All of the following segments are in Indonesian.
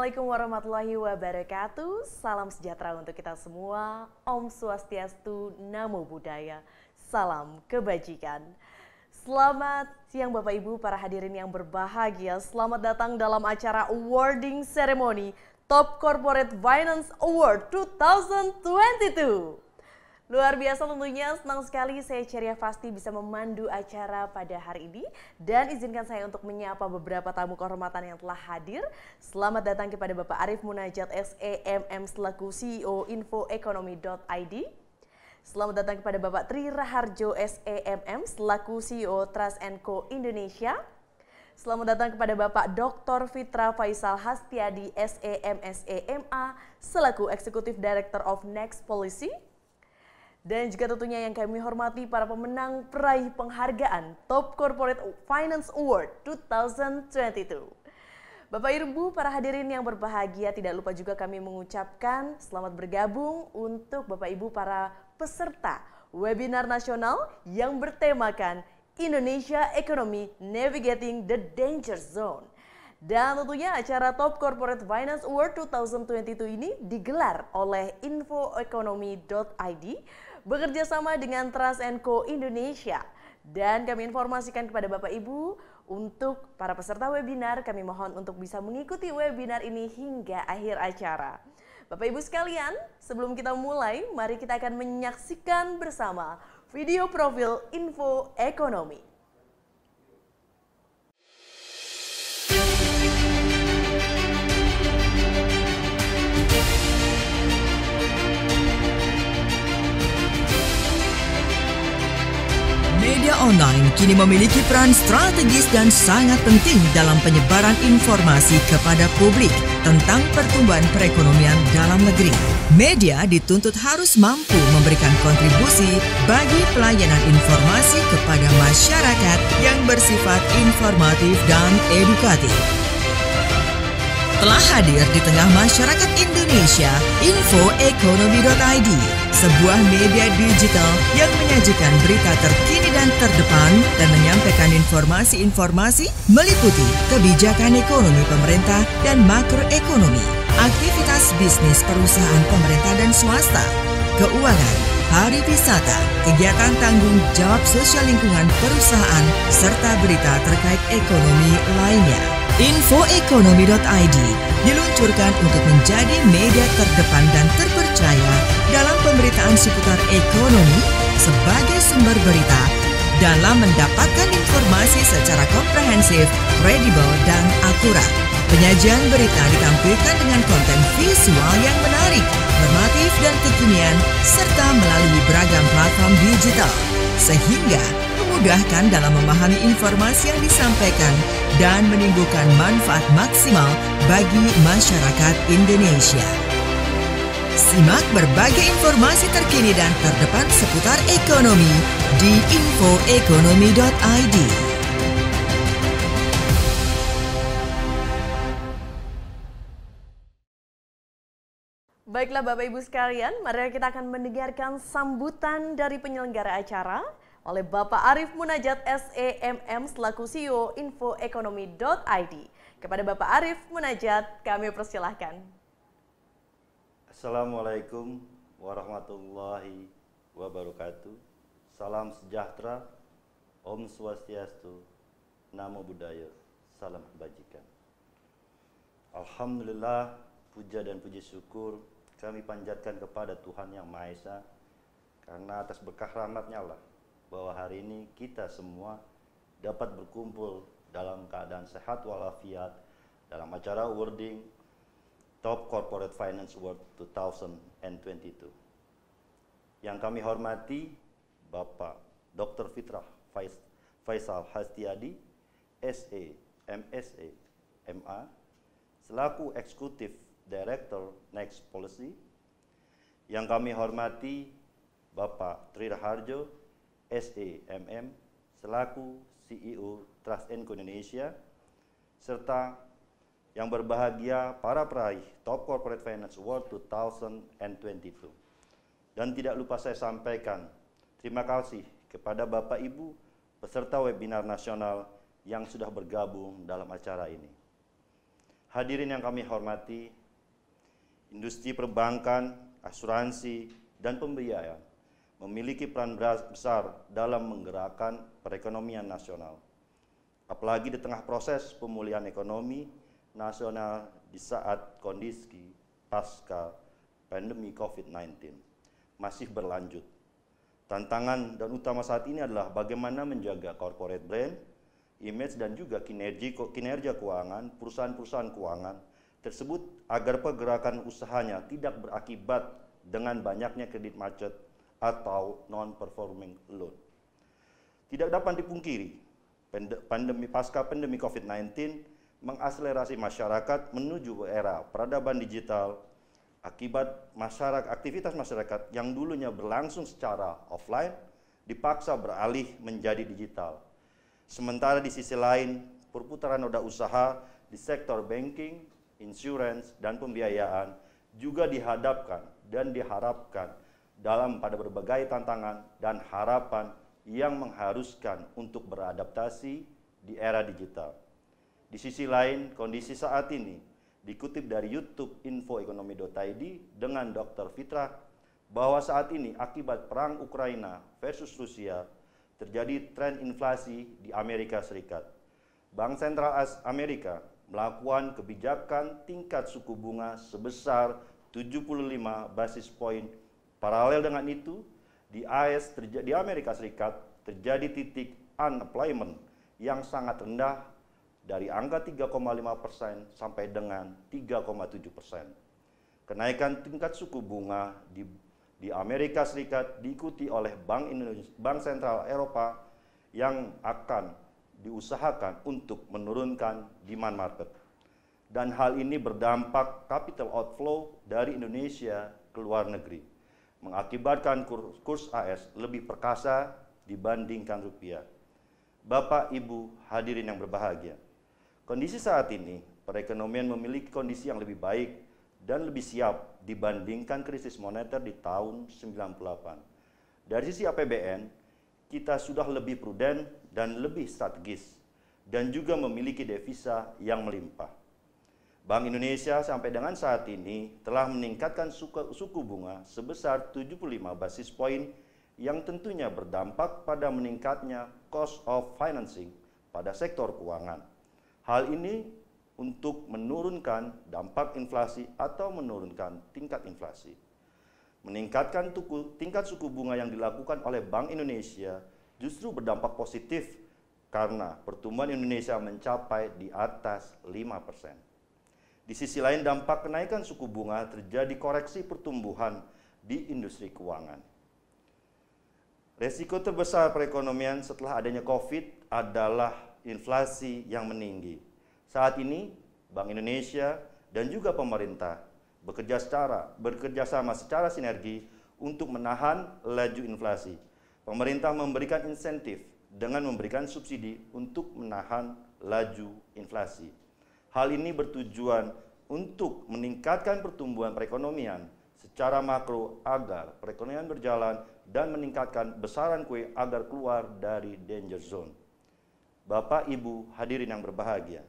Assalamualaikum warahmatullahi wabarakatuh. Salam sejahtera untuk kita semua. Om Swastiastu, Namo Buddhaya. Salam kebajikan. Selamat siang Bapak Ibu para hadirin yang berbahagia. Selamat datang dalam acara awarding ceremony Top Corporate Finance Award 2022. Luar biasa tentunya, senang sekali saya Ceria Fasti bisa memandu acara pada hari ini. Dan izinkan saya untuk menyapa beberapa tamu kehormatan yang telah hadir. Selamat datang kepada Bapak Arief Munajat SEMM selaku CEO infoeconomy.id. Selamat datang kepada Bapak Tri Raharjo SEMM selaku CEO Trust & Co Indonesia. Selamat datang kepada Bapak Dr. Fitra Faisal Hastiadi SEMSEMA selaku Executive Director of Next Policy. Dan juga tentunya yang kami hormati para pemenang peraih penghargaan Top Corporate Finance Award 2022. Bapak Ibu para hadirin yang berbahagia, tidak lupa juga kami mengucapkan selamat bergabung untuk Bapak Ibu para peserta webinar nasional yang bertemakan Indonesia Economy Navigating the Danger Zone. Dan tentunya acara Top Corporate Finance Award 2022 ini digelar oleh infoeconomy.id bekerja sama dengan Trust & Co Indonesia. Dan kami informasikan kepada Bapak Ibu untuk para peserta webinar, kami mohon untuk bisa mengikuti webinar ini hingga akhir acara. Bapak Ibu sekalian, sebelum kita mulai, mari kita akan menyaksikan bersama video profil Info Ekonomi. Media online kini memiliki peran strategis dan sangat penting dalam penyebaran informasi kepada publik tentang pertumbuhan perekonomian dalam negeri. Media dituntut harus mampu memberikan kontribusi bagi pelayanan informasi kepada masyarakat yang bersifat informatif dan edukatif. Telah hadir di tengah masyarakat Indonesia, infoeconomy.id, sebuah media digital yang menyajikan berita terkini dan terdepan dan menyampaikan informasi-informasi meliputi kebijakan ekonomi pemerintah dan makroekonomi, aktivitas bisnis perusahaan pemerintah dan swasta, keuangan, pariwisata, kegiatan tanggung jawab sosial lingkungan perusahaan, serta berita terkait ekonomi lainnya. Infoeconomy.id diluncurkan untuk menjadi media terdepan dan terpercaya dalam pemberitaan seputar ekonomi sebagai sumber berita dalam mendapatkan informasi secara komprehensif, kredibel, dan akurat. Penyajian berita ditampilkan dengan konten visual yang menarik, informatif, dan kekinian, serta melalui beragam platform digital, sehingga memudahkan dalam memahami informasi yang disampaikan dan menimbulkan manfaat maksimal bagi masyarakat Indonesia. Simak berbagai informasi terkini dan terdepan seputar ekonomi di infoeconomy.id. Baiklah Bapak Ibu sekalian, mari kita akan mendengarkan sambutan dari penyelenggara acara oleh Bapak Arief Munajat SEMM selaku CEO infoeconomy.id. Kepada Bapak Arief Munajat, kami persilahkan. Assalamualaikum warahmatullahi wabarakatuh. Salam sejahtera, Om Swastiastu, Namo Buddhaya, salam kebajikan. Alhamdulillah, puja dan puji syukur kami panjatkan kepada Tuhan Yang Maha Esa, karena atas berkah rahmat-Nya lah bahwa hari ini kita semua dapat berkumpul dalam keadaan sehat walafiat dalam acara awarding Top Corporate Finance Award 2022. Yang kami hormati Bapak Dr. Fitra Faisal Hastiadi, SE, MSE, MA, selaku Executive Director Next Policy. Yang kami hormati Bapak Tri Raharjo, SEMM, selaku CEO Trust & Co Indonesia, serta yang berbahagia para peraih Top Corporate Finance Award 2022. Dan tidak lupa saya sampaikan terima kasih kepada Bapak Ibu peserta webinar nasional yang sudah bergabung dalam acara ini. hadirin yang kami hormati, industri perbankan, asuransi, dan pembiayaan memiliki peran besar dalam menggerakkan perekonomian nasional. Apalagi di tengah proses pemulihan ekonomi nasional di saat kondisi pasca pandemi COVID-19 masih berlanjut. Tantangan dan utama saat ini adalah bagaimana menjaga corporate brand, image, dan juga kinerja keuangan perusahaan-perusahaan keuangan tersebut agar pergerakan usahanya tidak berakibat dengan banyaknya kredit macet atau non-performing loan. Tidak dapat dipungkiri, pasca pandemi COVID-19 mengakselerasi masyarakat menuju era peradaban digital akibat aktivitas masyarakat yang dulunya berlangsung secara offline dipaksa beralih menjadi digital. Sementara di sisi lain, perputaran roda usaha di sektor banking, insurance, dan pembiayaan juga dihadapkan dan diharapkan pada berbagai tantangan dan harapan yang mengharuskan untuk beradaptasi di era digital. Di sisi lain, kondisi saat ini dikutip dari YouTube infoekonomi.id dengan Dr. Fitrah bahwa saat ini akibat perang Ukraina versus Rusia terjadi tren inflasi di Amerika Serikat. Bank Sentral Amerika melakukan kebijakan tingkat suku bunga sebesar 75 basis point. Paralel dengan itu, di Amerika Serikat terjadi titik unemployment yang sangat rendah dari angka 3,5% sampai dengan 3,7%. Kenaikan tingkat suku bunga di Amerika Serikat diikuti oleh Bank Sentral Eropa yang akan diusahakan untuk menurunkan demand market. Dan hal ini berdampak capital outflow dari Indonesia ke luar negeri, mengakibatkan kurs AS lebih perkasa dibandingkan rupiah. Bapak, Ibu, hadirin yang berbahagia, kondisi saat ini, perekonomian memiliki kondisi yang lebih baik dan lebih siap dibandingkan krisis moneter di tahun 98. Dari sisi APBN, kita sudah lebih prudent dan lebih strategis, dan juga memiliki devisa yang melimpah. Bank Indonesia sampai dengan saat ini telah meningkatkan suku bunga sebesar 75 basis point yang tentunya berdampak pada meningkatnya cost of financing pada sektor keuangan. Hal ini untuk menurunkan dampak inflasi atau menurunkan tingkat inflasi. Meningkatkan tingkat suku bunga yang dilakukan oleh Bank Indonesia justru berdampak positif karena pertumbuhan Indonesia mencapai di atas 5%. Di sisi lain, dampak kenaikan suku bunga terjadi koreksi pertumbuhan di industri keuangan. Resiko terbesar perekonomian setelah adanya COVID adalah inflasi yang meninggi. Saat ini, Bank Indonesia dan juga pemerintah bekerja sama secara sinergi untuk menahan laju inflasi. Pemerintah memberikan insentif dengan memberikan subsidi untuk menahan laju inflasi. Hal ini bertujuan untuk meningkatkan pertumbuhan perekonomian secara makro agar perekonomian berjalan dan meningkatkan besaran kue agar keluar dari danger zone. Bapak, Ibu, hadirin yang berbahagia,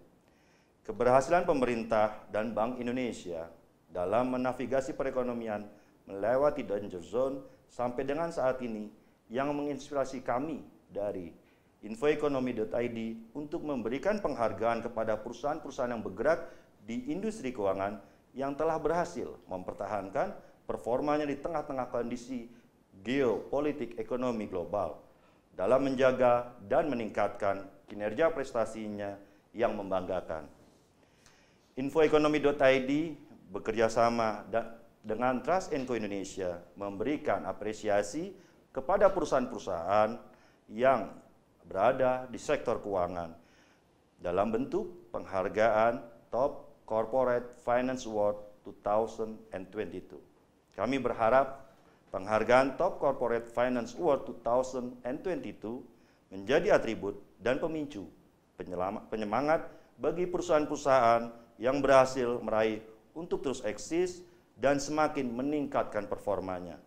keberhasilan pemerintah dan Bank Indonesia dalam menavigasi perekonomian melewati danger zone sampai dengan saat ini yang menginspirasi kami dari infoekonomi.id untuk memberikan penghargaan kepada perusahaan-perusahaan yang bergerak di industri keuangan yang telah berhasil mempertahankan performanya di tengah-tengah kondisi geopolitik ekonomi global dalam menjaga dan meningkatkan kinerja prestasinya yang membanggakan. Infoekonomi.id bekerjasama dengan Trust & Co Indonesia memberikan apresiasi kepada perusahaan-perusahaan yang berada di sektor keuangan dalam bentuk penghargaan Top Corporate Finance Award 2022. Kami berharap penghargaan Top Corporate Finance Award 2022 menjadi atribut dan pemicu penyemangat bagi perusahaan-perusahaan yang berhasil meraih untuk terus eksis dan semakin meningkatkan performanya.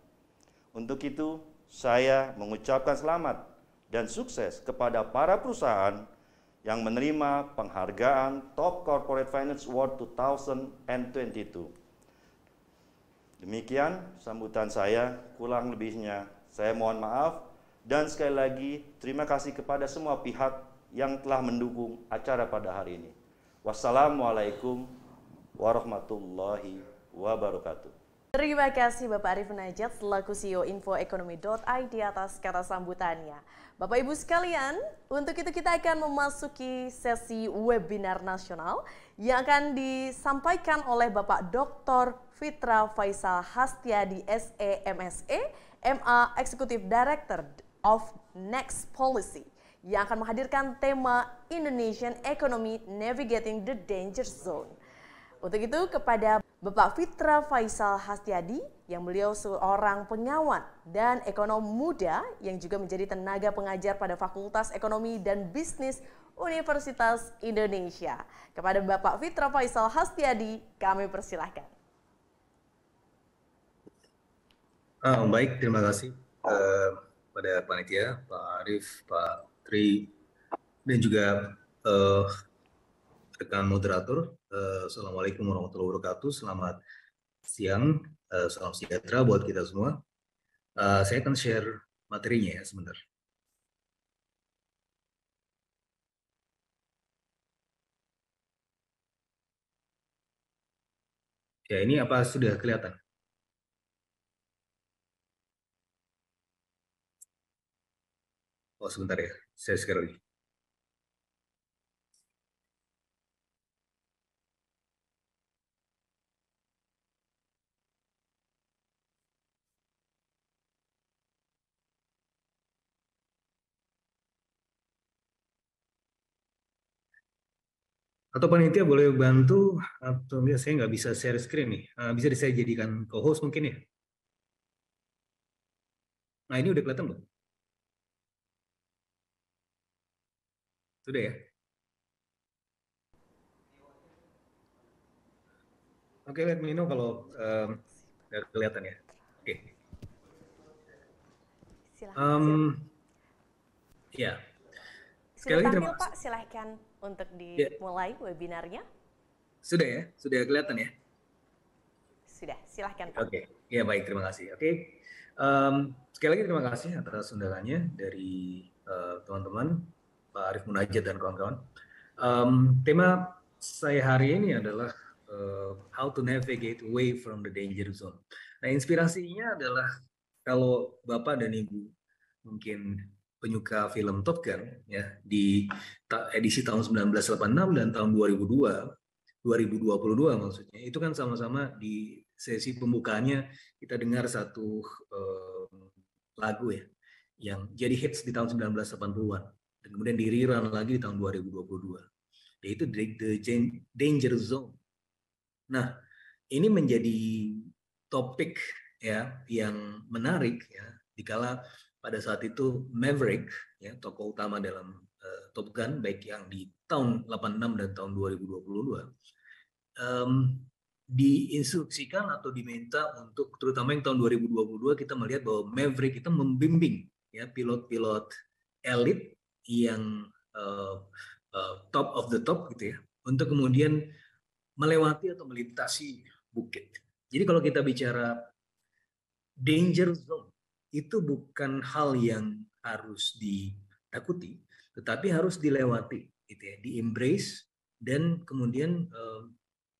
Untuk itu, saya mengucapkan selamat dan sukses kepada para perusahaan yang menerima penghargaan Top Corporate Finance Award 2022. Demikian sambutan saya, kurang lebihnya saya mohon maaf, dan sekali lagi terima kasih kepada semua pihak yang telah mendukung acara pada hari ini. Wassalamualaikum warahmatullahi wabarakatuh. Terima kasih Bapak Arif Najat selaku CEO Infoekonomi.id atas kata sambutannya. Bapak Ibu sekalian, untuk itu kita akan memasuki sesi webinar nasional yang akan disampaikan oleh Bapak Dr. Fitra Faisal Hastiadi SE MSE, MA Executive Director of Next Policy, yang akan menghadirkan tema Indonesian Economy Navigating the Danger Zone. Untuk itu kepada Bapak Fitra Faisal Hastiadi, yang beliau seorang pengamat dan ekonom muda yang juga menjadi tenaga pengajar pada Fakultas Ekonomi dan Bisnis Universitas Indonesia. Kepada Bapak Fitra Faisal Hastiadi, kami persilahkan. Baik, terima kasih pada panitia, Pak Arif, Pak Tri, dan juga rekan moderator. Assalamualaikum warahmatullahi wabarakatuh. Selamat siang, salam sejahtera buat kita semua. Saya akan share materinya ya sebentar. Ya, ini apa sudah kelihatan? Oh, sebentar ya, saya share lagi. Atau panitia boleh bantu, atau saya nggak bisa share screen nih. Bisa saya jadikan co-host mungkin ya? Nah, ini udah kelihatan belum? Sudah ya? Oke, let me know kalau nggak kelihatan ya. Oke. Ya. Sudah tampil Pak, silahkan untuk dimulai webinarnya. Sudah ya? Sudah kelihatan ya? Sudah, silahkan Pak. Oke, ya baik, terima kasih. Oke, sekali lagi terima kasih atas undangannya dari teman-teman, Pak Arif Munajat dan kawan-kawan. Tema saya hari ini adalah how to navigate away from the danger zone. Nah, inspirasinya adalah kalau Bapak dan Ibu mungkin penyuka film Top Gun ya, di edisi tahun 1986 dan tahun 2022 maksudnya, itu kan sama-sama di sesi pembukaannya kita dengar satu lagu ya yang jadi hits di tahun 1980-an dan kemudian di rerun lagi di tahun 2022, yaitu The Danger Zone. Nah, ini menjadi topik ya yang menarik ya, dikala pada saat itu Maverick ya, tokoh utama dalam Top Gun baik yang di tahun 86 dan tahun 2022 diinstruksikan atau diminta untuk, terutama yang tahun 2022 kita melihat bahwa Maverick itu membimbing ya pilot-pilot elit yang top of the top gitu ya, untuk kemudian melewati atau melintasi bukit. Jadi kalau kita bicara danger zone, itu bukan hal yang harus ditakuti, tetapi harus dilewati, gitu ya, di-embrace, dan kemudian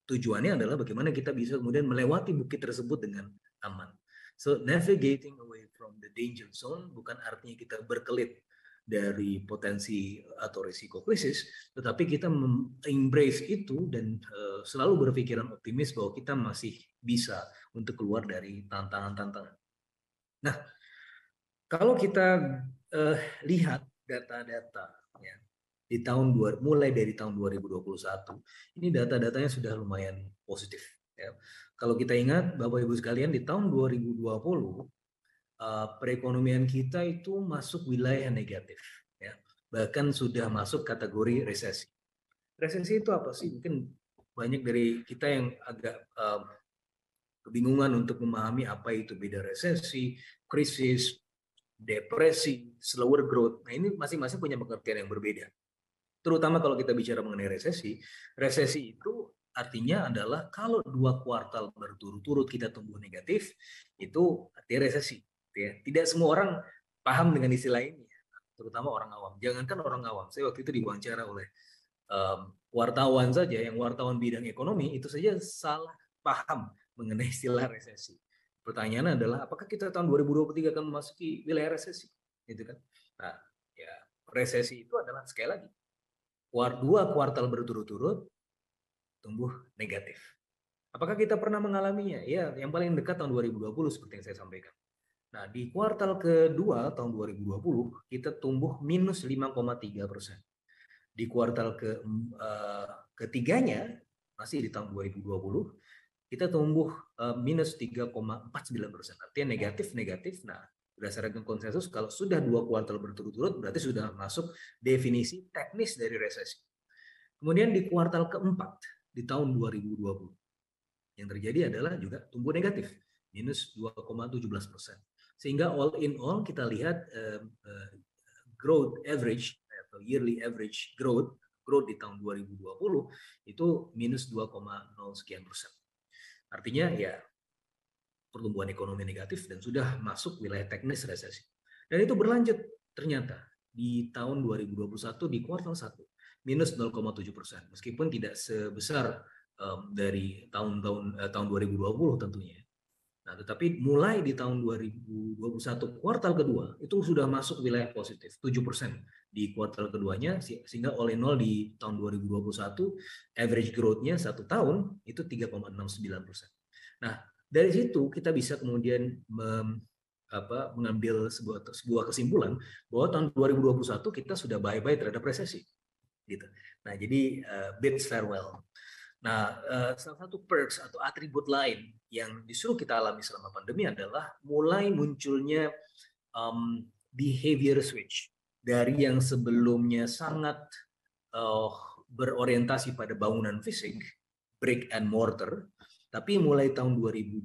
tujuannya adalah bagaimana kita bisa kemudian melewati bukit tersebut dengan aman. So navigating away from the danger zone bukan artinya kita berkelit dari potensi atau risiko krisis, tetapi kita embrace itu dan selalu berpikiran optimis bahwa kita masih bisa untuk keluar dari tantangan-tantangan. Nah, kalau kita lihat data-data ya, di mulai dari tahun 2021, ini data-datanya sudah lumayan positif. Ya. Kalau kita ingat, Bapak Ibu sekalian, di tahun 2020 perekonomian kita itu masuk wilayah negatif, ya. Bahkan sudah masuk kategori resesi. Resesi itu apa sih? Mungkin banyak dari kita yang agak kebingungan untuk memahami apa itu beda resesi, krisis, depresi, slower growth. Nah, ini masing-masing punya pengertian yang berbeda. Terutama kalau kita bicara mengenai resesi, resesi itu artinya adalah kalau 2 kuartal berturut-turut kita tumbuh negatif, itu artinya resesi. Ya. Tidak semua orang paham dengan istilah ini, terutama orang awam. Jangankan orang awam, saya waktu itu diwawancara oleh wartawan saja, yang wartawan bidang ekonomi, itu saja salah paham mengenai istilah resesi. Pertanyaannya adalah, apakah kita tahun 2023 akan memasuki wilayah resesi? Gitu kan? Nah, ya resesi itu adalah sekali lagi 2 kuartal berturut-turut tumbuh negatif. Apakah kita pernah mengalaminya? Ya, yang paling dekat tahun 2020 seperti yang saya sampaikan. Nah, di kuartal kedua tahun 2020 kita tumbuh minus 5,3%. Di kuartal ketiganya masih di tahun 2020 kita tumbuh minus 3,49%. Artinya negatif. Nah, berdasarkan konsensus kalau sudah 2 kuartal berturut-turut berarti sudah masuk definisi teknis dari resesi. Kemudian di kuartal keempat di tahun 2020 yang terjadi adalah juga tumbuh negatif minus 2,17%. Sehingga all in all kita lihat growth average atau yearly average growth di tahun 2020 itu minus 2,0 sekian persen. Artinya ya pertumbuhan ekonomi negatif dan sudah masuk wilayah teknis resesi. Dan itu berlanjut ternyata di tahun 2021 di kuartal 1 minus 0,7%. Meskipun tidak sebesar dari tahun 2020 tentunya. Nah, tetapi mulai di tahun 2021 kuartal kedua itu sudah masuk wilayah positif 7% di kuartal keduanya, sehingga all in all di tahun 2021 average growth-nya 1 tahun itu 3,69%. Nah, dari situ kita bisa kemudian mengambil sebuah kesimpulan bahwa tahun 2021 kita sudah bye-bye terhadap resesi. Gitu. Nah, jadi bids farewell. Nah, salah satu perks atau atribut lain yang justru kita alami selama pandemi adalah mulai munculnya behavior switch dari yang sebelumnya sangat berorientasi pada bangunan fisik, brick and mortar, tapi mulai tahun 2021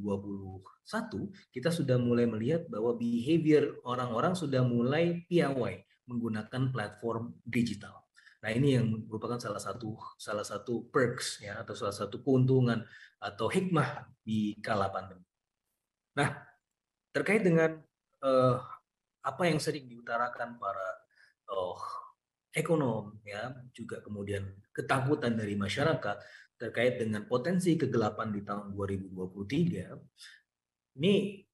kita sudah mulai melihat bahwa behavior orang-orang sudah mulai piawai menggunakan platform digital. Nah, ini yang merupakan salah satu perks ya, atau salah satu keuntungan atau hikmah di kala pandemi. Nah, terkait dengan apa yang sering diutarakan para ekonom ya, juga kemudian ketakutan dari masyarakat terkait dengan potensi kegelapan di tahun 2023, ini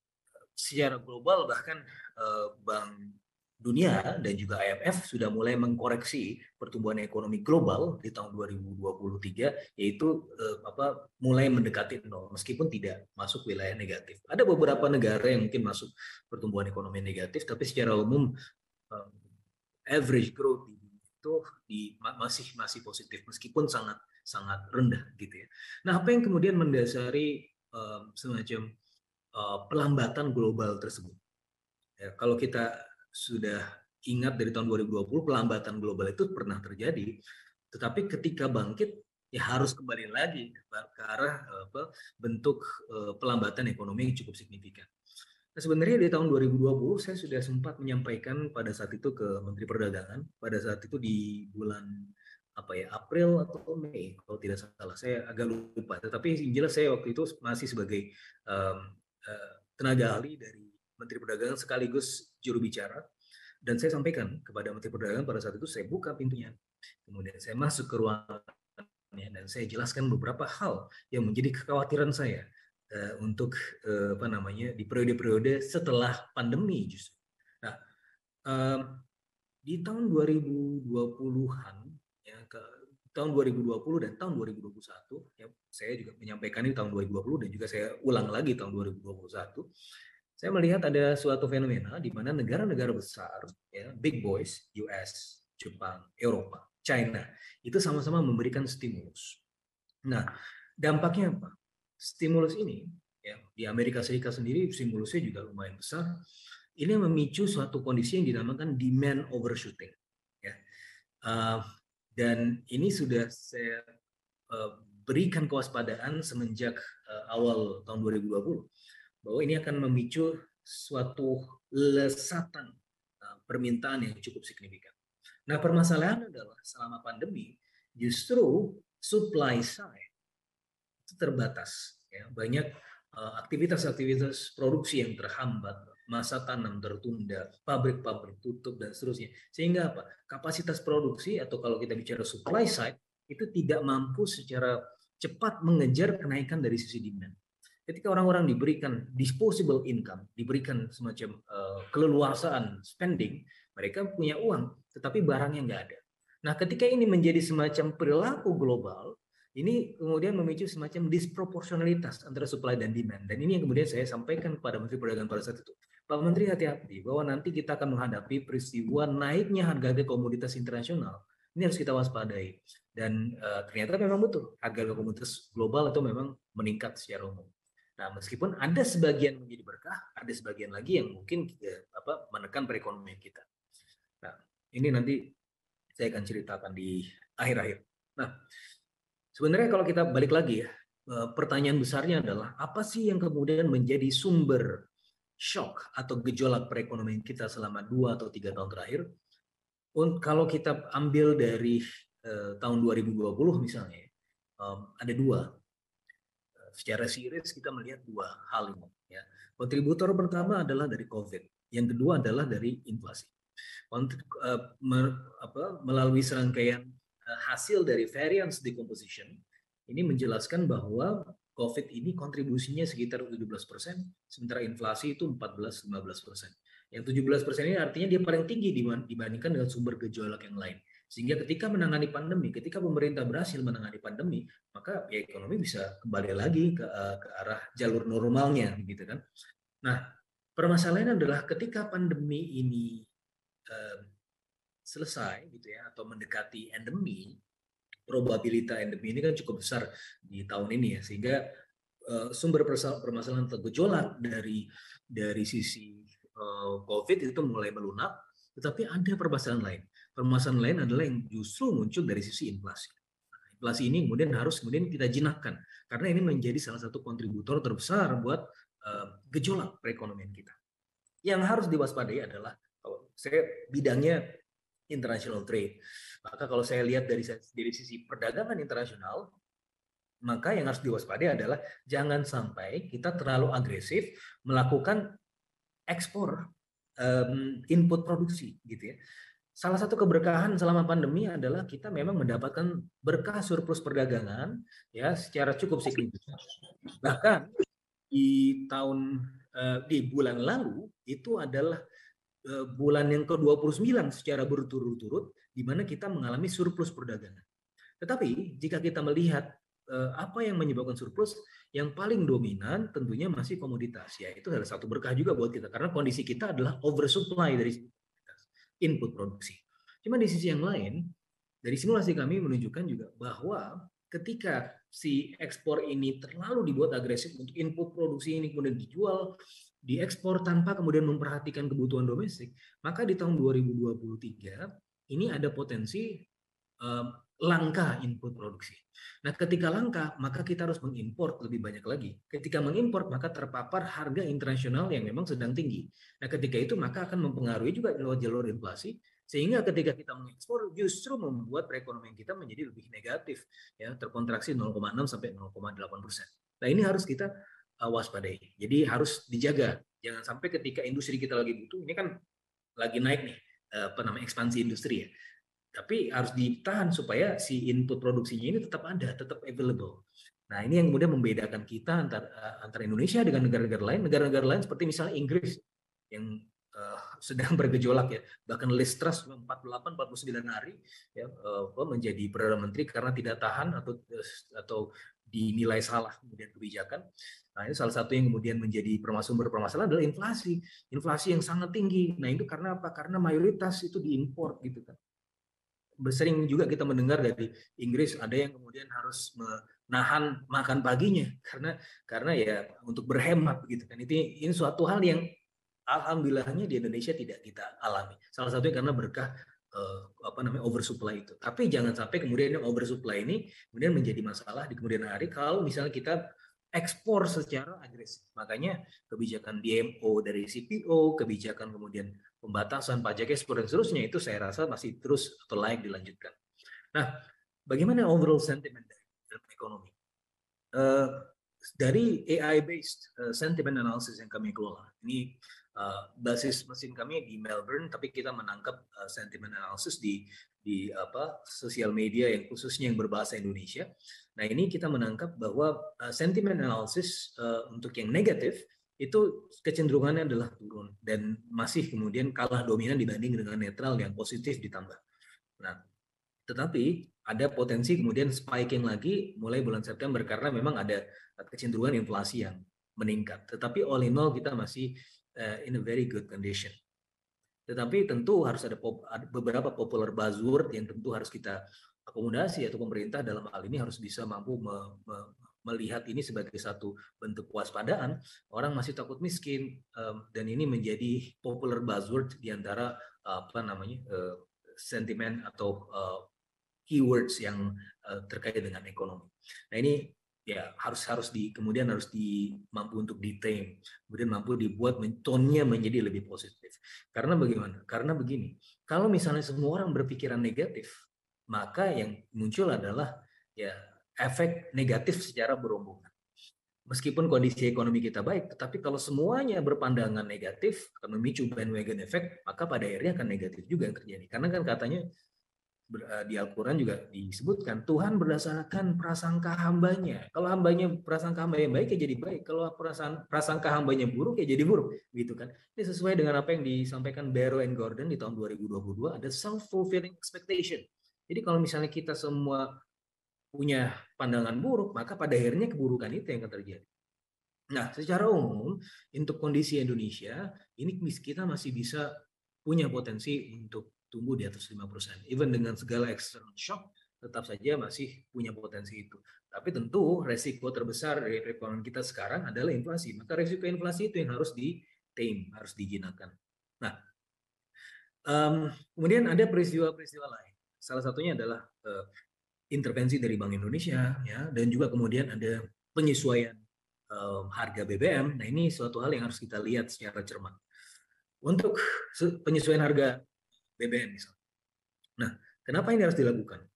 secara global bahkan Bank Dunia dan juga IMF sudah mulai mengkoreksi pertumbuhan ekonomi global di tahun 2023, yaitu mulai mendekati nol meskipun tidak masuk wilayah negatif. Ada beberapa negara yang mungkin masuk pertumbuhan ekonomi negatif, tapi secara umum average growth itu masih positif meskipun sangat rendah gitu ya. Nah, apa yang kemudian mendasari semacam pelambatan global tersebut? Ya, kalau kita sudah ingat dari tahun 2020 pelambatan global itu pernah terjadi, tetapi ketika bangkit ya harus kembali lagi ke arah bentuk pelambatan ekonomi yang cukup signifikan. Nah, sebenarnya di tahun 2020 saya sudah sempat menyampaikan pada saat itu ke Menteri Perdagangan, pada saat itu di bulan April atau Mei kalau tidak salah, saya agak lupa, tetapi jelas saya waktu itu masih sebagai tenaga ahli dari Menteri Perdagangan sekaligus juru bicara, dan saya sampaikan kepada Menteri Perdagangan pada saat itu, saya buka pintunya, kemudian saya masuk ke ruangannya dan saya jelaskan beberapa hal yang menjadi kekhawatiran saya untuk di periode-periode setelah pandemi justru. Nah, di tahun 2020-an ya, tahun 2020 dan tahun 2021 ya, saya juga menyampaikan ini tahun 2020 dan juga saya ulang lagi tahun 2021. Saya melihat ada suatu fenomena di mana negara-negara besar, ya, big boys, US, Jepang, Eropa, China, itu sama-sama memberikan stimulus. Nah, dampaknya apa? Stimulus ini, ya, di Amerika Serikat sendiri stimulusnya juga lumayan besar. Ini memicu suatu kondisi yang dinamakan demand overshooting. Ya. Dan ini sudah saya berikan kewaspadaan semenjak awal tahun 2020. Bahwa ini akan memicu suatu lesatan permintaan yang cukup signifikan. Nah, permasalahan adalah selama pandemi justru supply side itu terbatas. Ya. Banyak aktivitas-aktivitas produksi yang terhambat, masa tanam tertunda, pabrik-pabrik tutup dan seterusnya. Sehingga apa? Kapasitas produksi atau kalau kita bicara supply side itu tidak mampu secara cepat mengejar kenaikan dari sisi demand. Ketika orang-orang diberikan disposable income, diberikan semacam keleluasaan spending, mereka punya uang, tetapi barangnya nggak ada. Nah, ketika ini menjadi semacam perilaku global, ini kemudian memicu semacam disproporsionalitas antara supply dan demand. Dan ini yang kemudian saya sampaikan kepada Menteri Perdagangan pada saat itu. Pak Menteri, hati-hati bahwa nanti kita akan menghadapi peristiwa naiknya harga komoditas internasional. Ini harus kita waspadai. Dan ternyata memang betul, harga komoditas global itu memang meningkat secara umum. Nah, meskipun ada sebagian menjadi berkah, ada sebagian lagi yang mungkin menekan perekonomian kita. Nah, ini nanti saya akan ceritakan di akhir-akhir. Nah, sebenarnya kalau kita balik lagi ya, pertanyaan besarnya adalah apa sih yang kemudian menjadi sumber shock atau gejolak perekonomian kita selama 2 atau 3 tahun terakhir? Kalau kita ambil dari tahun 2020 misalnya, ada 2. Secara serius kita melihat 2 hal ini. Ya. Kontributor pertama adalah dari COVID, yang kedua adalah dari inflasi. Melalui serangkaian hasil dari variance decomposition, ini menjelaskan bahwa COVID ini kontribusinya sekitar 17%, sementara inflasi itu 14-15%. Yang 17% ini artinya dia paling tinggi dibandingkan dengan sumber gejolak yang lain. Sehingga ketika menangani pandemi, ketika pemerintah berhasil menangani pandemi, maka ya ekonomi bisa kembali lagi ke arah jalur normalnya, gitu kan. Nah, permasalahannya adalah ketika pandemi ini selesai, gitu ya, atau mendekati endemi, probabilitas endemi ini kan cukup besar di tahun ini ya, sehingga sumber permasalahan atau gejolak dari sisi COVID itu mulai melunak, tetapi ada permasalahan lain. Permasalahan lain adalah yang justru muncul dari sisi inflasi. Inflasi ini kemudian harus kita jinakkan karena ini menjadi salah satu kontributor terbesar buat gejolak perekonomian kita. Yang harus diwaspadai adalah, kalau saya bidangnya international trade, maka kalau saya lihat dari sisi perdagangan internasional, maka yang harus diwaspadai adalah jangan sampai kita terlalu agresif melakukan ekspor input produksi, gitu ya. Salah satu keberkahan selama pandemi adalah kita memang mendapatkan berkah surplus perdagangan ya secara cukup signifikan. Bahkan di bulan lalu itu adalah bulan yang ke-29 secara berturut-turut di mana kita mengalami surplus perdagangan. Tetapi jika kita melihat apa yang menyebabkan surplus, yang paling dominan tentunya masih komoditas, ya itu adalah satu berkah juga buat kita karena kondisi kita adalah oversupply dari input produksi. Cuma di sisi yang lain, dari simulasi kami menunjukkan juga bahwa ketika si ekspor ini terlalu dibuat agresif untuk input produksi ini kemudian dijual, diekspor tanpa kemudian memperhatikan kebutuhan domestik, maka di tahun 2023 ini ada potensi langka input produksi. Nah, ketika langka, maka kita harus mengimpor lebih banyak lagi. Ketika mengimpor, maka terpapar harga internasional yang memang sedang tinggi. Nah, ketika itu maka akan mempengaruhi juga lewat jalur inflasi, sehingga ketika kita mengekspor justru membuat perekonomian kita menjadi lebih negatif, ya terkontraksi 0,6 sampai 0,8%. Nah, ini harus kita waspadai. Jadi harus dijaga. Jangan sampai ketika industri kita lagi butuh, ini kan lagi naik nih, ekspansi industri ya. Tapi harus ditahan supaya si input produksinya ini tetap ada, tetap available. Nah, ini yang kemudian membedakan kita antara Indonesia dengan negara-negara lain. Negara-negara lain seperti misalnya Inggris yang sedang bergejolak ya, bahkan Liz Truss 48-49 hari ya menjadi Perdana Menteri karena tidak tahan atau dinilai salah kemudian kebijakan. Nah, ini salah satu yang kemudian menjadi sumber permasalahan adalah inflasi yang sangat tinggi. Nah, itu karena apa? Karena mayoritas itu diimpor gitu kan. Sering juga kita mendengar dari Inggris ada yang kemudian harus menahan makan paginya karena ya untuk berhemat gitu kan. Ini suatu hal yang alhamdulillahnya di Indonesia tidak kita alami. Salah satunya karena berkah oversupply itu. Tapi jangan sampai kemudian yang oversupply ini kemudian menjadi masalah di kemudian hari kalau misalnya kita ekspor secara agresif. Makanya kebijakan DMO dari CPO, kebijakan kemudian pembatasan pajak ekspor dan seterusnya itu saya rasa masih terus atau layak dilanjutkan. Nah, bagaimana overall sentiment dalam ekonomi? Dari AI-based sentiment analysis yang kami kelola, ini basis mesin kami di Melbourne, tapi kita menangkap sentiment analysis di sosial media yang khususnya yang berbahasa Indonesia. Nah, ini kita menangkap bahwa sentiment analysis untuk yang negatif itu kecenderungannya adalah turun dan masih kemudian kalah dominan dibanding dengan netral yang positif ditambah. Nah, tetapi ada potensi kemudian spiking lagi mulai bulan September karena memang ada kecenderungan inflasi yang meningkat. Tetapi all in all kita masih in a very good condition. Tetapi tentu harus ada beberapa popular buzzword yang tentu harus kita akomodasi, atau pemerintah dalam hal ini harus bisa mampu melihat ini sebagai satu bentuk kewaspadaan. Orang masih takut miskin, dan ini menjadi popular buzzword di antara sentimen atau keywords yang terkait dengan ekonomi. Nah, ini ya harus kemudian harus mampu untuk di-tame, kemudian mampu dibuat tone-nya menjadi lebih positif. Karena bagaimana? Karena begini, kalau misalnya semua orang berpikiran negatif, maka yang muncul adalah ya efek negatif secara berombongan. Meskipun kondisi ekonomi kita baik, tetapi kalau semuanya berpandangan negatif akan memicu bandwagon effect, maka pada akhirnya akan negatif juga yang terjadi. Karena kan katanya di Al-Quran juga disebutkan Tuhan berdasarkan prasangka hambanya. Kalau hambanya prasangka hambanya baik ya jadi baik. Kalau prasangka hambanya buruk ya jadi buruk, gitu kan? Ini sesuai dengan apa yang disampaikan Barrow and Gordon di tahun 2022, ada self-fulfilling expectation. Jadi kalau misalnya kita semua punya pandangan buruk, maka pada akhirnya keburukan itu yang akan terjadi. Nah, secara umum untuk kondisi Indonesia ini kita masih bisa punya potensi untuk tumbuh di atas 5%. Even dengan segala external shock, tetap saja masih punya potensi itu. Tapi tentu resiko terbesar dari ekonomi kita sekarang adalah inflasi. Maka resiko inflasi itu yang harus di-tame, harus dijinakkan. Nah, kemudian ada peristiwa-peristiwa lain. Salah satunya adalah intervensi dari Bank Indonesia, ya, dan juga kemudian ada penyesuaian harga BBM. Nah, ini suatu hal yang harus kita lihat secara cermat. Untuk penyesuaian harga BBM misalnya. Nah, kenapa ini harus dilakukan?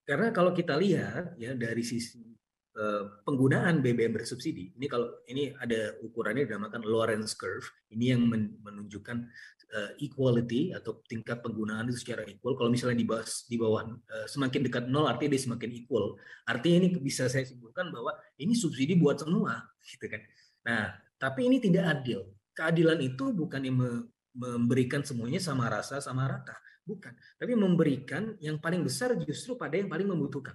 Karena kalau kita lihat ya dari sisi penggunaan BBM bersubsidi, ini ada ukurannya dinamakan Lorenz curve. Ini yang menunjukkan equality atau tingkat penggunaan itu secara equal. Kalau misalnya di bawah semakin dekat 0 artinya dia semakin equal. Artinya ini bisa saya simpulkan bahwa ini subsidi buat semua, gitu kan. Nah, tapi ini tidak adil. Keadilan itu bukan yang memberikan semuanya sama rasa, sama rata. Bukan. Tapi memberikan yang paling besar justru pada yang paling membutuhkan.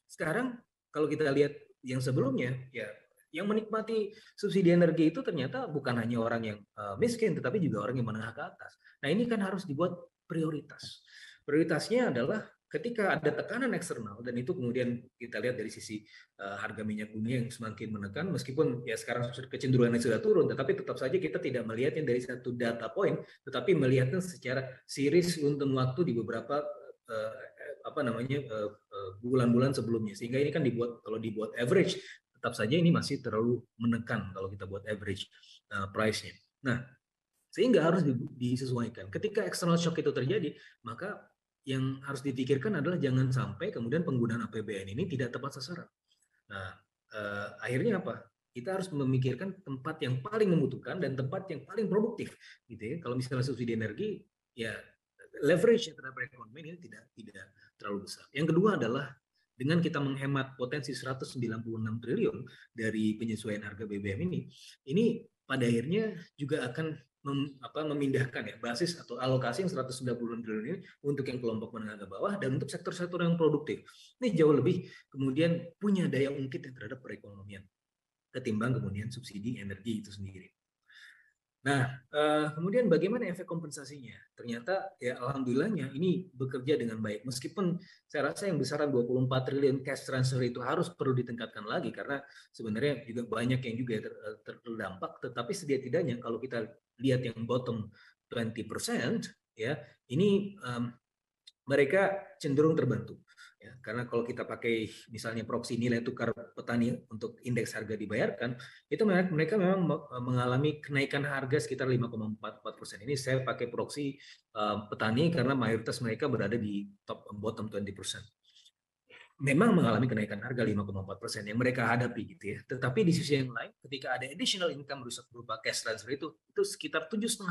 Sekarang kalau kita lihat yang sebelumnya, ya yang menikmati subsidi energi itu ternyata bukan hanya orang yang miskin, tetapi juga orang yang menengah ke atas. Nah, ini kan harus dibuat prioritas. Prioritasnya adalah ketika ada tekanan eksternal, dan itu kemudian kita lihat dari sisi harga minyak dunia yang semakin menekan, meskipun ya sekarang kecenderungannya sudah turun, tetapi tetap saja kita tidak melihatnya dari satu data point, tetapi melihatnya secara series runtun waktu di beberapa bulan-bulan sebelumnya. Sehingga ini kan kalau dibuat average, tetap saja ini masih terlalu menekan kalau kita buat average price-nya. Nah, sehingga harus disesuaikan. Ketika external shock itu terjadi, maka yang harus dipikirkan adalah jangan sampai kemudian penggunaan APBN ini tidak tepat sasaran. Nah, akhirnya apa? Kita harus memikirkan tempat yang paling membutuhkan dan tempat yang paling produktif, gitu ya. Kalau misalnya subsidi energi, ya leverage terhadap perekonomian ini tidak terlalu besar. Yang kedua adalah dengan kita menghemat potensi 196 triliun dari penyesuaian harga BBM ini pada akhirnya juga akan memindahkan ya basis atau alokasi yang 190 triliun ini untuk yang kelompok menengah ke bawah dan untuk sektor-sektor yang produktif. Ini jauh lebih kemudian punya daya ungkit terhadap perekonomian ketimbang kemudian subsidi energi itu sendiri. Nah, kemudian bagaimana efek kompensasinya? Ternyata ya alhamdulillahnya ini bekerja dengan baik. Meskipun saya rasa yang besaran 24 triliun cash transfer itu harus perlu ditingkatkan lagi karena sebenarnya juga banyak yang juga terdampak. Tetapi setidak-tidaknya kalau kita lihat yang bottom 20%, ya ini mereka cenderung terbantu. Ya, karena kalau kita pakai misalnya proksi nilai tukar petani untuk indeks harga dibayarkan, itu mereka memang mengalami kenaikan harga sekitar 5,44%. Ini saya pakai proksi petani karena mayoritas mereka berada di bottom 20%. Memang mengalami kenaikan harga 5,4% yang mereka hadapi gitu ya. Tetapi di sisi yang lain, ketika ada additional income berupa cash transfer itu sekitar 7,5%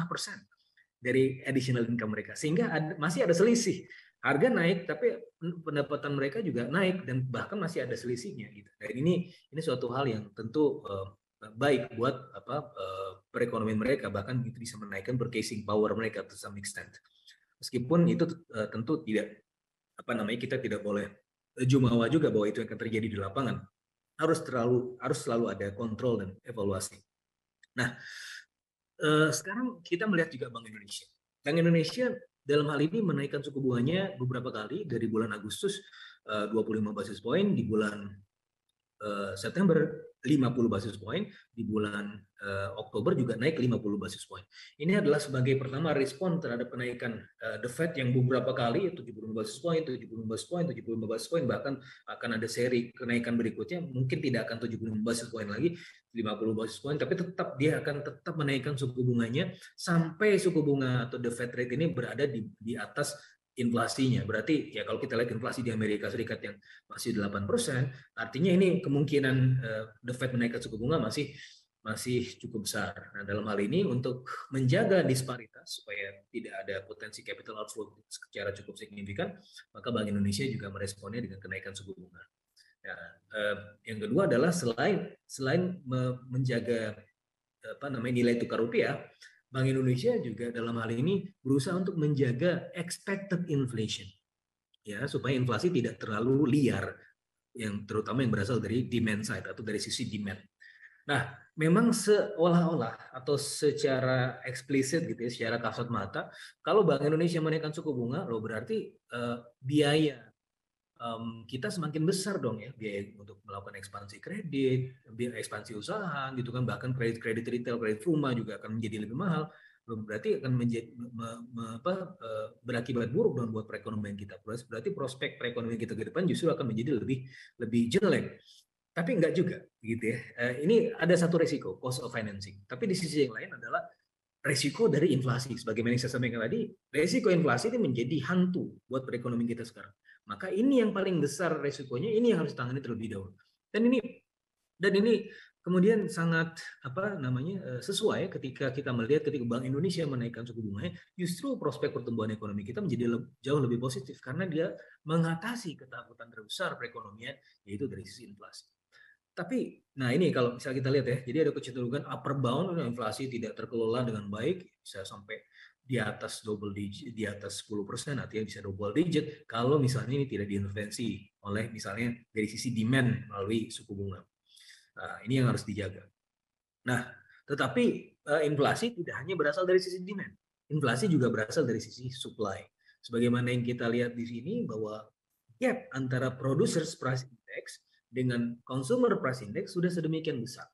dari additional income mereka, sehingga masih ada selisih. Harga naik, tapi pendapatan mereka juga naik dan bahkan masih ada selisihnya gitu. Dan ini suatu hal yang tentu baik buat perekonomian mereka, bahkan itu bisa menaikkan purchasing power mereka to some extent. Meskipun itu tentu tidak kita tidak boleh jumawa juga bahwa itu akan terjadi di lapangan. Harus selalu ada kontrol dan evaluasi. Nah, sekarang kita melihat juga Bank Indonesia. Bank Indonesia dalam hal ini menaikkan suku bunganya beberapa kali dari bulan Agustus 25 basis point, di bulan September 50 basis point, di bulan Oktober juga naik 50 basis point. Ini adalah sebagai pertama respon terhadap kenaikan The Fed yang beberapa kali 75 basis point, 75 basis point, 75 basis point, bahkan akan ada seri kenaikan berikutnya, mungkin tidak akan 75 basis point lagi, 50 basis point, tapi dia akan tetap menaikkan suku bunganya sampai suku bunga atau the Fed rate ini berada di atas inflasinya. Berarti ya kalau kita lihat inflasi di Amerika Serikat yang masih 8%, artinya ini kemungkinan the Fed menaikkan suku bunga masih cukup besar. Nah, dalam hal ini untuk menjaga disparitas supaya tidak ada potensi capital outflow secara cukup signifikan, maka Bank Indonesia juga meresponnya dengan kenaikan suku bunga. Nah, yang kedua adalah selain menjaga nilai tukar rupiah, Bank Indonesia juga dalam hal ini berusaha untuk menjaga expected inflation, ya, supaya inflasi tidak terlalu liar, terutama yang berasal dari demand side atau dari sisi demand. Nah, memang seolah-olah atau secara eksplisit gitu ya, secara kasat mata, kalau Bank Indonesia menaikkan suku bunga, berarti biaya kita semakin besar dong ya, biaya untuk melakukan ekspansi kredit, biaya ekspansi usaha gitu kan, bahkan kredit retail, kredit rumah juga akan menjadi lebih mahal. Berarti akan berakibat buruk dong buat perekonomian kita. Berarti prospek perekonomian kita ke depan justru akan menjadi lebih jelek. Tapi enggak juga gitu ya. Ini ada satu resiko, cost of financing. Tapi di sisi yang lain adalah resiko dari inflasi. Sebagaimana yang saya sampaikan tadi, resiko inflasi ini menjadi hantu buat perekonomian kita sekarang. Maka ini yang paling besar resikonya, ini yang harus ditangani terlebih dahulu. Dan ini kemudian sangat sesuai ketika kita melihat ketika Bank Indonesia menaikkan suku bunganya, justru prospek pertumbuhan ekonomi kita menjadi jauh lebih positif karena dia mengatasi ketakutan terbesar perekonomian, yaitu dari sisi inflasi. Tapi, nah ini kalau misalnya kita lihat ya, jadi ada kecenderungan upper bound, inflasi tidak terkelola dengan baik, bisa sampai di atas double digit, di atas 10%, artinya bisa double digit kalau misalnya ini tidak diintervensi oleh misalnya dari sisi demand melalui suku bunga. Nah, ini yang harus dijaga. Nah, tetapi inflasi tidak hanya berasal dari sisi demand, inflasi juga berasal dari sisi supply. Sebagaimana yang kita lihat di sini bahwa gap antara producers price index dengan consumer price index sudah sedemikian besar.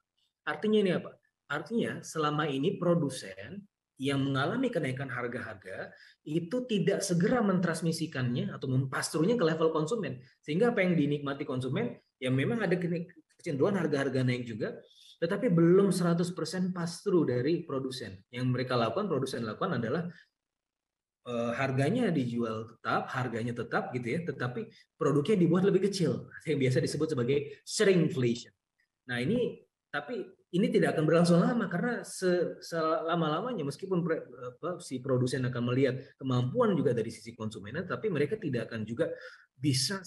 Artinya ini apa? Artinya selama ini produsen yang mengalami kenaikan harga-harga itu tidak segera mentransmisikannya atau mempastrunya ke level konsumen. Sehingga apa yang dinikmati konsumen, ya memang ada kecenderungan harga-harga naik juga, tetapi belum 100% pass-through dari produsen. Yang produsen lakukan adalah harganya dijual tetap, harganya tetap gitu ya, tetapi produknya dibuat lebih kecil, yang biasa disebut sebagai shrinkflation. Nah tapi ini tidak akan berlangsung lama karena selama-lamanya meskipun si produsen akan melihat kemampuan juga dari sisi konsumennya, tapi mereka tidak akan juga bisa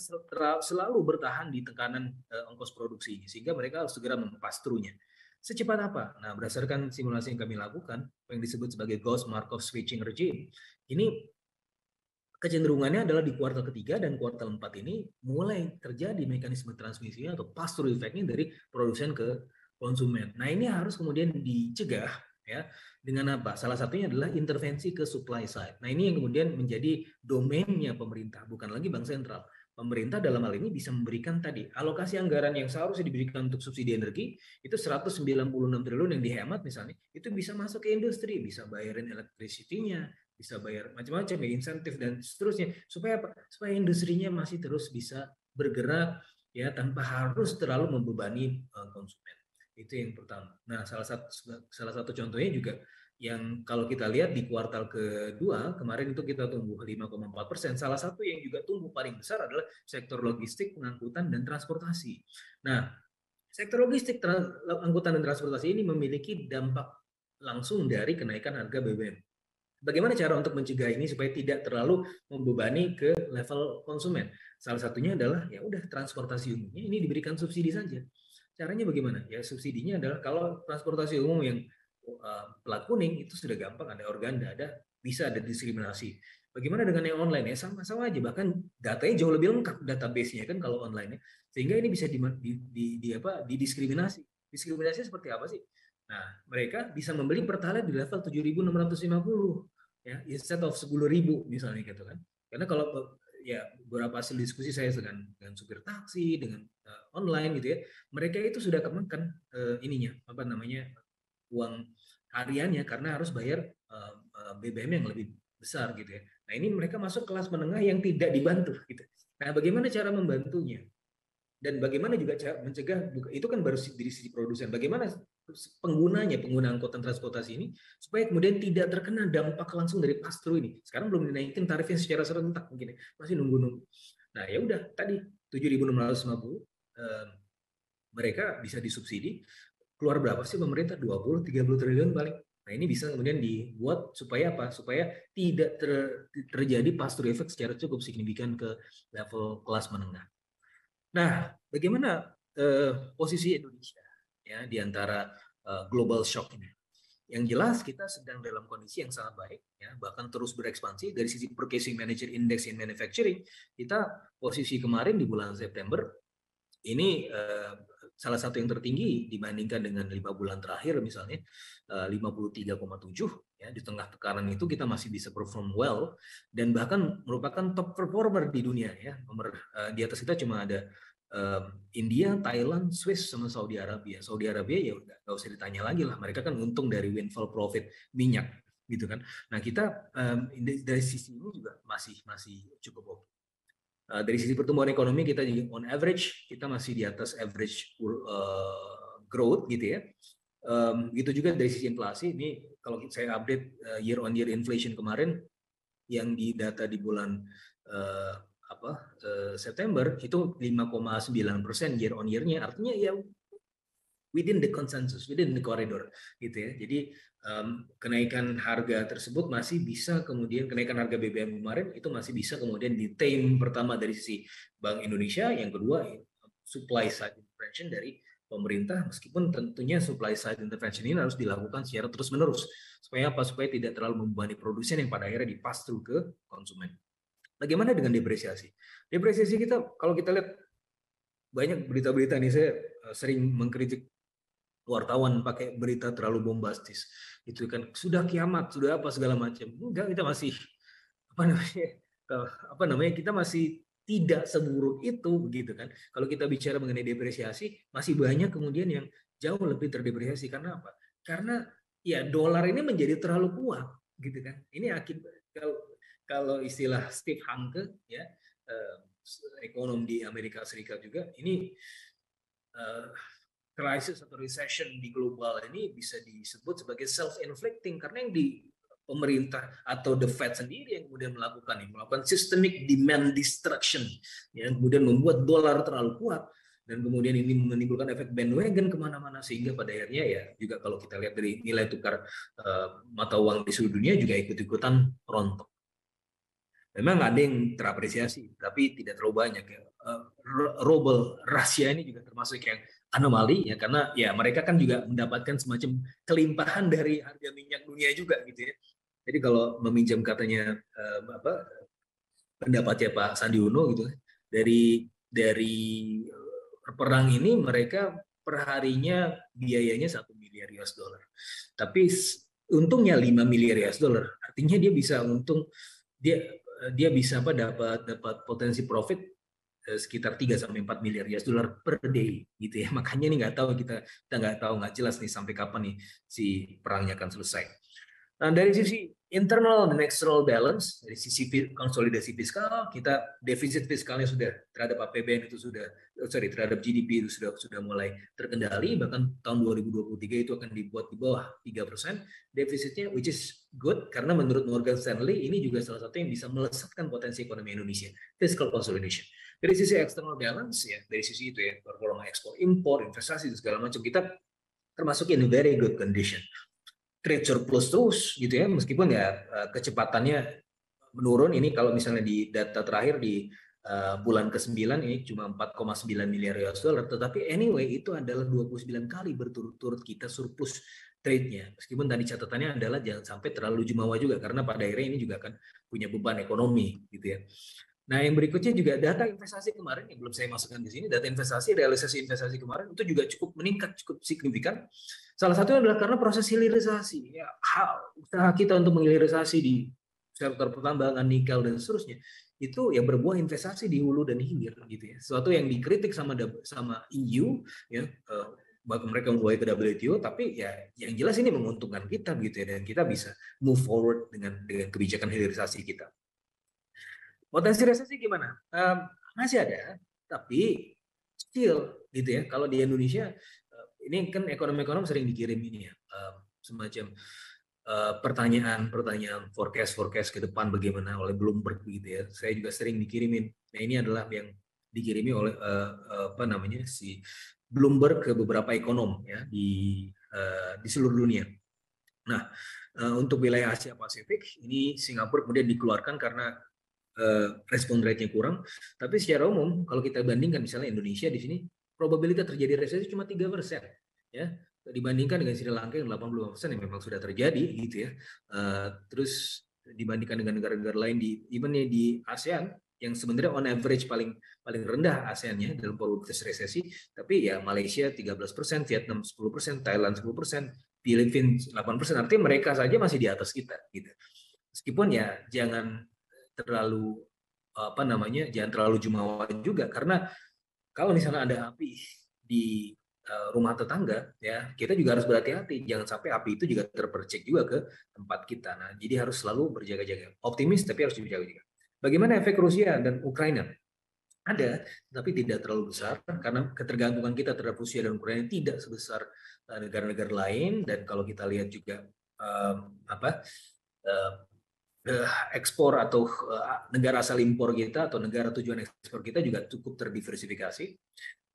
selalu bertahan di tekanan ongkos produksi, sehingga mereka harus segera mempastrunya. Secepat apa? Nah, berdasarkan simulasi yang kami lakukan, yang disebut sebagai Gauss-Markov switching regime, ini kecenderungannya adalah di kuartal ketiga dan kuartal 4 ini mulai terjadi mekanisme transmisinya atau pass-through effect-nya dari produsen ke konsumen. Nah, ini harus kemudian dicegah ya dengan apa? Salah satunya adalah intervensi ke supply side. Nah, ini yang kemudian menjadi domainnya pemerintah, bukan lagi bank sentral. Pemerintah dalam hal ini bisa memberikan tadi alokasi anggaran yang seharusnya diberikan untuk subsidi energi itu 196 triliun yang dihemat misalnya, itu bisa masuk ke industri, bisa bayarin electricity-nya, bisa bayar macam-macam ya, insentif dan seterusnya, supaya apa? Supaya industrinya masih terus bisa bergerak ya tanpa harus terlalu membebani konsumen. Itu yang pertama. Nah, salah satu contohnya juga yang kalau kita lihat di kuartal kedua kemarin itu kita tumbuh 5,4%. Salah satu yang juga tumbuh paling besar adalah sektor logistik, pengangkutan dan transportasi. Nah, sektor logistik, angkutan dan transportasi ini memiliki dampak langsung dari kenaikan harga BBM. Bagaimana cara untuk mencegah ini supaya tidak terlalu membebani ke level konsumen? Salah satunya adalah ya udah transportasi umumnya ini diberikan subsidi saja. Caranya bagaimana? Ya subsidinya adalah kalau transportasi umum yang plat kuning itu sudah gampang, ada organda, bisa ada diskriminasi. Bagaimana dengan yang online ya, sama-sama aja, bahkan datanya jauh lebih lengkap database-nya kan kalau online ya. Sehingga ini bisa didiskriminasi. Diskriminasinya seperti apa sih? Nah, mereka bisa membeli Pertalite di level 7.650 ya, instead of 10.000 misalnya gitu kan. Karena kalau ya beberapa hasil diskusi saya dengan supir taksi, dengan online gitu ya, mereka itu sudah kemakan ininya apa namanya uang hariannya karena harus bayar BBM yang lebih besar gitu ya. Nah, ini mereka masuk kelas menengah yang tidak dibantu gitu. Nah, bagaimana cara membantunya? Dan bagaimana juga cara mencegah, itu kan baru dari sisi produsen, bagaimana pengguna angkutan transportasi ini supaya kemudian tidak terkena dampak langsung dari pass-through ini. Sekarang belum dinaikin tarifnya secara serentak mungkin, masih nunggu-nunggu. Nah, ya udah tadi 7.650 mereka bisa disubsidi. Keluar berapa sih pemerintah? 20-30 triliun paling. Nah, ini bisa kemudian dibuat supaya apa? Supaya tidak terjadi pass-through effect secara cukup signifikan ke level kelas menengah. Nah, bagaimana posisi Indonesia ya di antara global shock ini? Yang jelas kita sedang dalam kondisi yang sangat baik ya, bahkan terus berekspansi dari sisi Purchasing Manager Index in Manufacturing. Kita posisi kemarin di bulan September ini salah satu yang tertinggi dibandingkan dengan 5 bulan terakhir misalnya 53,7 ya, di tengah tekanan itu kita masih bisa perform well dan bahkan merupakan top performer di dunia ya. Nomor di atas kita cuma ada India, Thailand, Swiss sama Saudi Arabia. Saudi Arabia ya udah nggak usah ditanya lagi lah, mereka kan untung dari windfall profit minyak gitu kan. Nah, kita dari sisi ini juga masih cukup oke. Dari sisi pertumbuhan ekonomi kita juga on average kita masih di atas average growth gitu ya. Gitu juga dari sisi inflasi. Ini kalau saya update year on year inflation kemarin yang di data di bulan September itu 5,9% year on year-nya, artinya ya within the consensus, within the corridor gitu ya. Jadi kenaikan harga tersebut masih bisa kemudian, kenaikan harga BBM kemarin itu masih bisa kemudian di tame pertama dari sisi Bank Indonesia, yang kedua supply side intervention dari pemerintah, meskipun tentunya supply side intervention ini harus dilakukan secara terus menerus supaya apa? Supaya tidak terlalu membebani produsen yang pada akhirnya dipass through ke konsumen. Bagaimana dengan depresiasi? Depresiasi kita kalau kita lihat banyak berita-berita nih, saya sering mengkritik wartawan pakai berita terlalu bombastis. Itu kan sudah kiamat, sudah apa segala macam. Enggak, kita masih kita masih tidak seburuk itu begitu kan. Kalau kita bicara mengenai depresiasi, masih banyak kemudian yang jauh lebih terdepresiasi. Karena apa? Karena ya dolar ini menjadi terlalu kuat gitu kan. Ini akibat kalau istilah Steve Hanke ya, ekonom di Amerika Serikat juga, ini krisis atau recession di global ini bisa disebut sebagai self-inflicting, karena yang di pemerintah atau the Fed sendiri yang kemudian melakukan systemic demand destruction, yang kemudian membuat dolar terlalu kuat dan kemudian ini menimbulkan efek bandwagon kemana-mana, sehingga pada akhirnya ya juga kalau kita lihat dari nilai tukar mata uang di seluruh dunia juga ikut-ikutan rontok. Memang ada yang terapresiasi, tapi tidak terlalu banyak ya. Ruble Rusia ini juga termasuk yang anomali ya, karena ya mereka kan juga mendapatkan semacam kelimpahan dari harga minyak dunia juga gitu ya. Jadi kalau meminjam katanya pendapatnya Pak Sandi Uno gitu, dari perang ini mereka per-harinya biayanya 1 miliar US dollar. Tapi untungnya 5 miliar US dollar. Artinya dia bisa untung, dia bisa dapat potensi profit sekitar 3-4 miliar US dollar per day gitu ya. Makanya nih kita nggak tahu, nggak jelas nih sampai kapan nih si perangnya akan selesai. Nah, dari sisi internal dan external balance, dari sisi konsolidasi fiskal, kita defisit fiskalnya sudah terhadap APBN itu terhadap GDP itu sudah mulai terkendali, bahkan tahun 2023 itu akan dibuat di bawah 3%. Defisitnya, which is good, karena menurut Morgan Stanley, ini juga salah satu yang bisa melesatkan potensi ekonomi Indonesia, fiscal consolidation. Dari sisi external balance, ya dari sisi itu ya, performa ekspor, impor, investasi, dan segala macam, kita termasuk in a very good condition. Trade surplus terus gitu ya, meskipun ya kecepatannya menurun. Ini kalau misalnya di data terakhir di bulan ke-9 ini cuma 4,9 miliar US dollar, tetapi anyway itu adalah 29 kali berturut-turut kita surplus trade-nya. Meskipun tadi catatannya adalah jangan sampai terlalu jumawa juga, karena pada akhirnya ini juga akan punya beban ekonomi gitu ya. Nah, yang berikutnya juga data investasi kemarin yang belum saya masukkan di sini. Data investasi, realisasi investasi kemarin itu juga cukup meningkat, cukup signifikan. Salah satunya adalah karena proses hilirisasi. Ya, usaha kita untuk menghilirisasi di sektor pertambangan, nikel dan seterusnya itu ya berbuah investasi di hulu dan hilir gitu ya. Sesuatu yang dikritik sama EU ya, bahkan mereka membawa ke WTO, tapi ya yang jelas ini menguntungkan kita gitu ya, dan kita bisa move forward dengan kebijakan hilirisasi kita. Potensi resesi gimana? Masih ada, tapi still gitu ya. Kalau di Indonesia, ini kan ekonom-ekonom sering dikirim ini ya, semacam pertanyaan forecast ke depan bagaimana oleh Bloomberg gitu ya. Saya juga sering dikirimin. Nah, ini adalah yang dikirimi oleh si Bloomberg ke beberapa ekonom ya di seluruh dunia. Nah, untuk wilayah Asia Pasifik ini Singapura kemudian dikeluarkan karena respon rate-nya kurang, tapi secara umum kalau kita bandingkan misalnya Indonesia di sini probabilitas terjadi resesi cuma 3% ya, dibandingkan dengan Sri Lanka yang 85% yang memang sudah terjadi gitu ya. Terus dibandingkan dengan negara-negara lain di ASEAN yang sebenarnya on average paling rendah ASEAN-nya dalam probabilitas resesi, tapi ya Malaysia 13%, Vietnam 10%, Thailand 10%, Filipina 8%, artinya mereka saja masih di atas kita gitu. Meskipun ya jangan terlalu jangan terlalu jumawa juga, karena kalau misalnya ada api di rumah tetangga ya, kita juga harus berhati-hati jangan sampai api itu juga terpercik juga ke tempat kita. Nah, jadi harus selalu berjaga-jaga, optimis tapi harus berjaga-jaga. Bagaimana efek Rusia dan Ukraina? Ada, tapi tidak terlalu besar karena ketergantungan kita terhadap Rusia dan Ukraina tidak sebesar negara-negara lain. Dan kalau kita lihat juga ekspor atau negara asal impor kita atau negara tujuan ekspor kita juga cukup terdiversifikasi.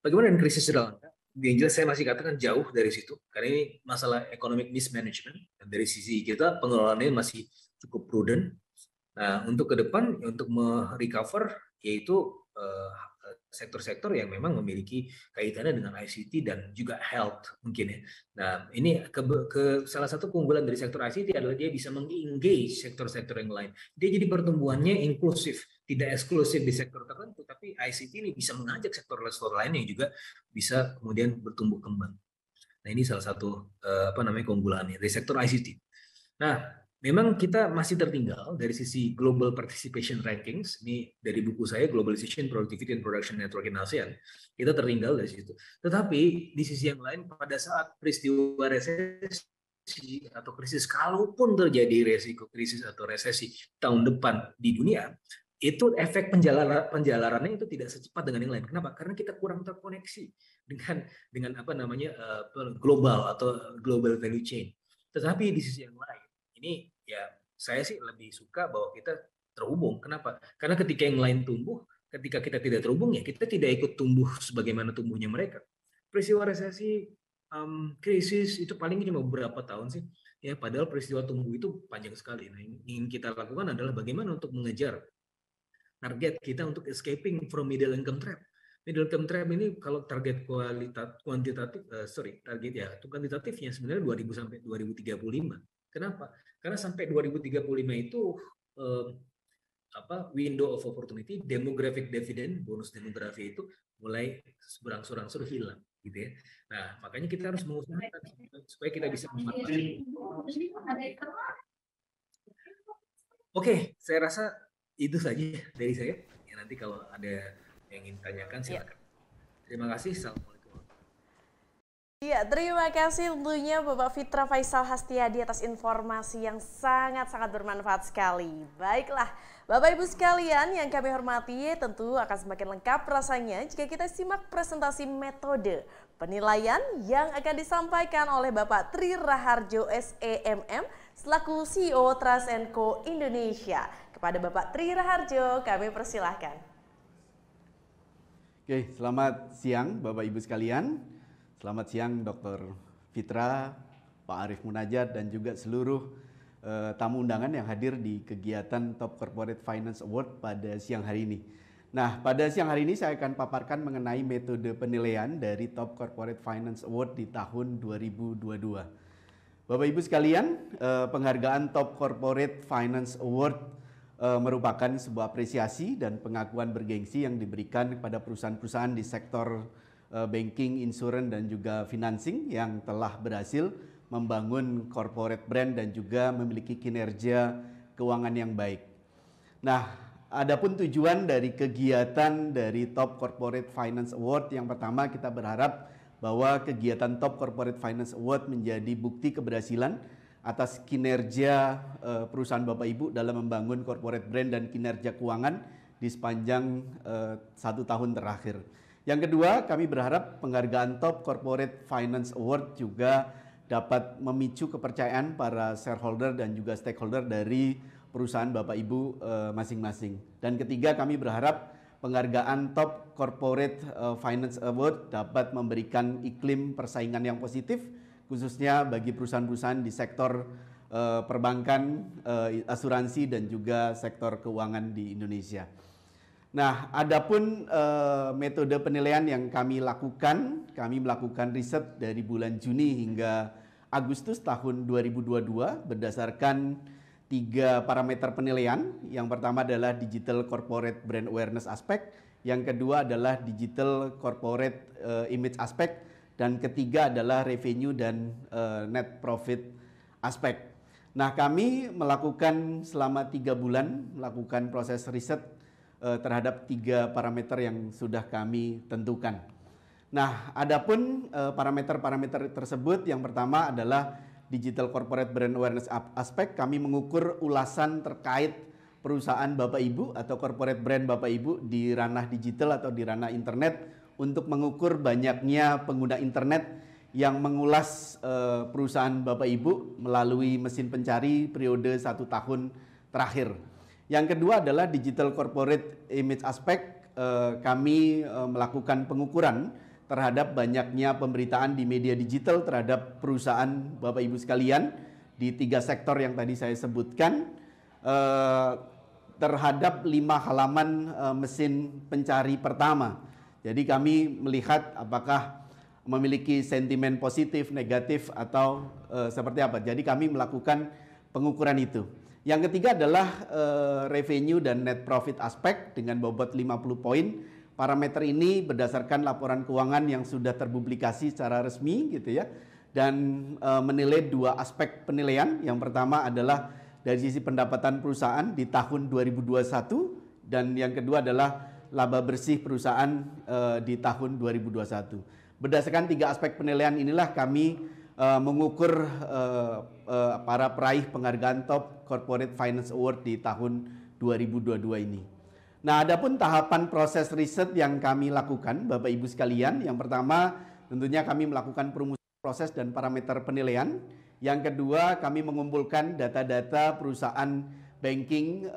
Bagaimana dengan krisis Sri Lanka? Yang jelas saya masih katakan jauh dari situ, karena ini masalah economic mismanagement. Dan dari sisi kita pengelolaannya masih cukup prudent. Nah, untuk ke depan, untuk merecover, yaitu sektor-sektor yang memang memiliki kaitannya dengan ICT dan juga health mungkin ya. Nah, ini salah satu keunggulan dari sektor ICT adalah dia bisa mengengage sektor-sektor yang lain. Dia jadi pertumbuhannya inklusif, tidak eksklusif di sektor tertentu, tapi ICT ini bisa mengajak sektor-sektor lain yang juga bisa kemudian bertumbuh kembang. Nah, ini salah satu keunggulannya dari sektor ICT. Nah, memang kita masih tertinggal dari sisi Global Participation Rankings. Ini dari buku saya, Globalization, Productivity, and Production Network in ASEAN. Kita tertinggal dari situ. Tetapi di sisi yang lain, pada saat peristiwa resesi atau krisis, kalaupun terjadi resiko krisis atau resesi tahun depan di dunia, itu efek penjalarannya itu tidak secepat dengan yang lain. Kenapa? Karena kita kurang terkoneksi dengan global atau global value chain. Tetapi di sisi yang lain, ini ya saya sih lebih suka bahwa kita terhubung. Kenapa? Karena ketika yang lain tumbuh, ketika kita tidak terhubung ya kita tidak ikut tumbuh sebagaimana tumbuhnya mereka. Peristiwa resesi, krisis itu paling cuma beberapa tahun sih. Ya, padahal peristiwa tumbuh itu panjang sekali. Nah, yang ingin kita lakukan adalah bagaimana untuk mengejar target kita untuk escaping from middle income trap. Middle income trap ini kalau target kuantitatifnya sebenarnya 2000 sampai 2035. Kenapa? Karena sampai 2035 itu window of opportunity, demographic dividend, bonus demografi itu mulai berangsur-angsur hilang, gitu ya. Nah, makanya kita harus mengusahakan supaya kita bisa memanfaatkan. Oke, saya rasa itu saja dari saya. Ya, nanti kalau ada yang ingin tanyakan silakan. Terima kasih. Assalamualaikum. Ya, terima kasih tentunya Bapak Fitra Faisal Hastiadi atas informasi yang sangat-sangat bermanfaat sekali. Baiklah, Bapak Ibu sekalian yang kami hormati, tentu akan semakin lengkap rasanya jika kita simak presentasi metode penilaian yang akan disampaikan oleh Bapak Tri Raharjo SEMM selaku CEO Trust & Co Indonesia. Kepada Bapak Tri Raharjo, kami persilahkan. Oke, selamat siang Bapak Ibu sekalian. Selamat siang Dr. Fitra, Pak Arief Munajat, dan juga seluruh tamu undangan yang hadir di kegiatan Top Corporate Finance Award pada siang hari ini. Nah, pada siang hari ini saya akan paparkan mengenai metode penilaian dari Top Corporate Finance Award di tahun 2022. Bapak Ibu sekalian, penghargaan Top Corporate Finance Award merupakan sebuah apresiasi dan pengakuan bergengsi yang diberikan kepada perusahaan-perusahaan di sektor banking, insurance, dan juga financing yang telah berhasil membangun corporate brand dan juga memiliki kinerja keuangan yang baik. Nah, adapun tujuan dari kegiatan dari Top Corporate Finance Award, yang pertama kita berharap bahwa kegiatan Top Corporate Finance Award menjadi bukti keberhasilan atas kinerja perusahaan Bapak Ibu dalam membangun corporate brand dan kinerja keuangan di sepanjang 1 tahun terakhir. Yang kedua, kami berharap penghargaan Top Corporate Finance Award juga dapat memicu kepercayaan para shareholder dan juga stakeholder dari perusahaan Bapak Ibu masing-masing. Dan ketiga, kami berharap penghargaan Top Corporate Finance Award dapat memberikan iklim persaingan yang positif, khususnya bagi perusahaan-perusahaan di sektor perbankan, asuransi, dan juga sektor keuangan di Indonesia. Nah, adapun metode penilaian yang kami melakukan riset dari bulan Juni hingga Agustus tahun 2022 berdasarkan 3 parameter penilaian. Yang pertama adalah Digital Corporate Brand Awareness Aspect, yang kedua adalah Digital Corporate Image Aspect, dan ketiga adalah Revenue dan Net Profit Aspect. Nah, kami melakukan selama 3 bulan melakukan proses riset terhadap 3 parameter yang sudah kami tentukan. Nah, adapun parameter-parameter tersebut, yang pertama adalah Digital Corporate Brand Awareness Aspect. Kami mengukur ulasan terkait perusahaan Bapak Ibu atau corporate brand Bapak Ibu di ranah digital atau di ranah internet untuk mengukur banyaknya pengguna internet yang mengulas perusahaan Bapak Ibu melalui mesin pencari periode 1 tahun terakhir. Yang kedua adalah Digital Corporate Image Aspect. Kami melakukan pengukuran terhadap banyaknya pemberitaan di media digital terhadap perusahaan Bapak Ibu sekalian di 3 sektor yang tadi saya sebutkan, terhadap 5 halaman mesin pencari pertama. Jadi kami melihat apakah memiliki sentimen positif, negatif, atau seperti apa. Jadi kami melakukan pengukuran itu. Yang ketiga adalah revenue dan net profit aspek dengan bobot 50 poin. Parameter ini berdasarkan laporan keuangan yang sudah terpublikasi secara resmi gitu ya. Dan menilai 2 aspek penilaian. Yang pertama adalah dari sisi pendapatan perusahaan di tahun 2021 dan yang kedua adalah laba bersih perusahaan di tahun 2021. Berdasarkan 3 aspek penilaian inilah kami mengukur para peraih penghargaan Top Corporate Finance Award di tahun 2022 ini. Nah, adapun tahapan proses riset yang kami lakukan, Bapak Ibu sekalian, yang pertama tentunya kami melakukan perumusan proses dan parameter penilaian. Yang kedua, kami mengumpulkan data-data perusahaan banking,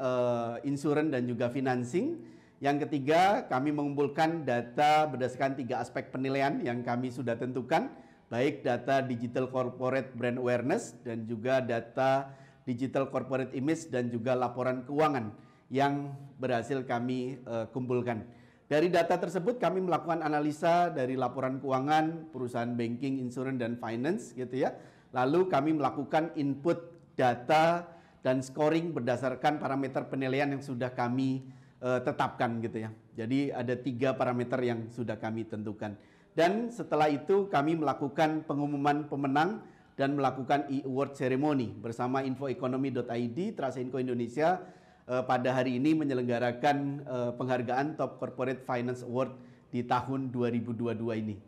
insurance, dan juga financing. Yang ketiga, kami mengumpulkan data berdasarkan 3 aspek penilaian yang kami sudah tentukan, baik data Digital Corporate Brand Awareness dan juga data Digital Corporate Image dan juga laporan keuangan yang berhasil kami kumpulkan. Dari data tersebut kami melakukan analisa dari laporan keuangan perusahaan banking, insurance, dan finance gitu ya. Lalu kami melakukan input data dan scoring berdasarkan parameter penilaian yang sudah kami tetapkan gitu ya. Jadi ada 3 parameter yang sudah kami tentukan. Dan setelah itu kami melakukan pengumuman pemenang dan melakukan e-award ceremony bersama infoeconomy.id, Trust & Co Indonesia pada hari ini menyelenggarakan penghargaan Top Corporate Finance Award di tahun 2022 ini.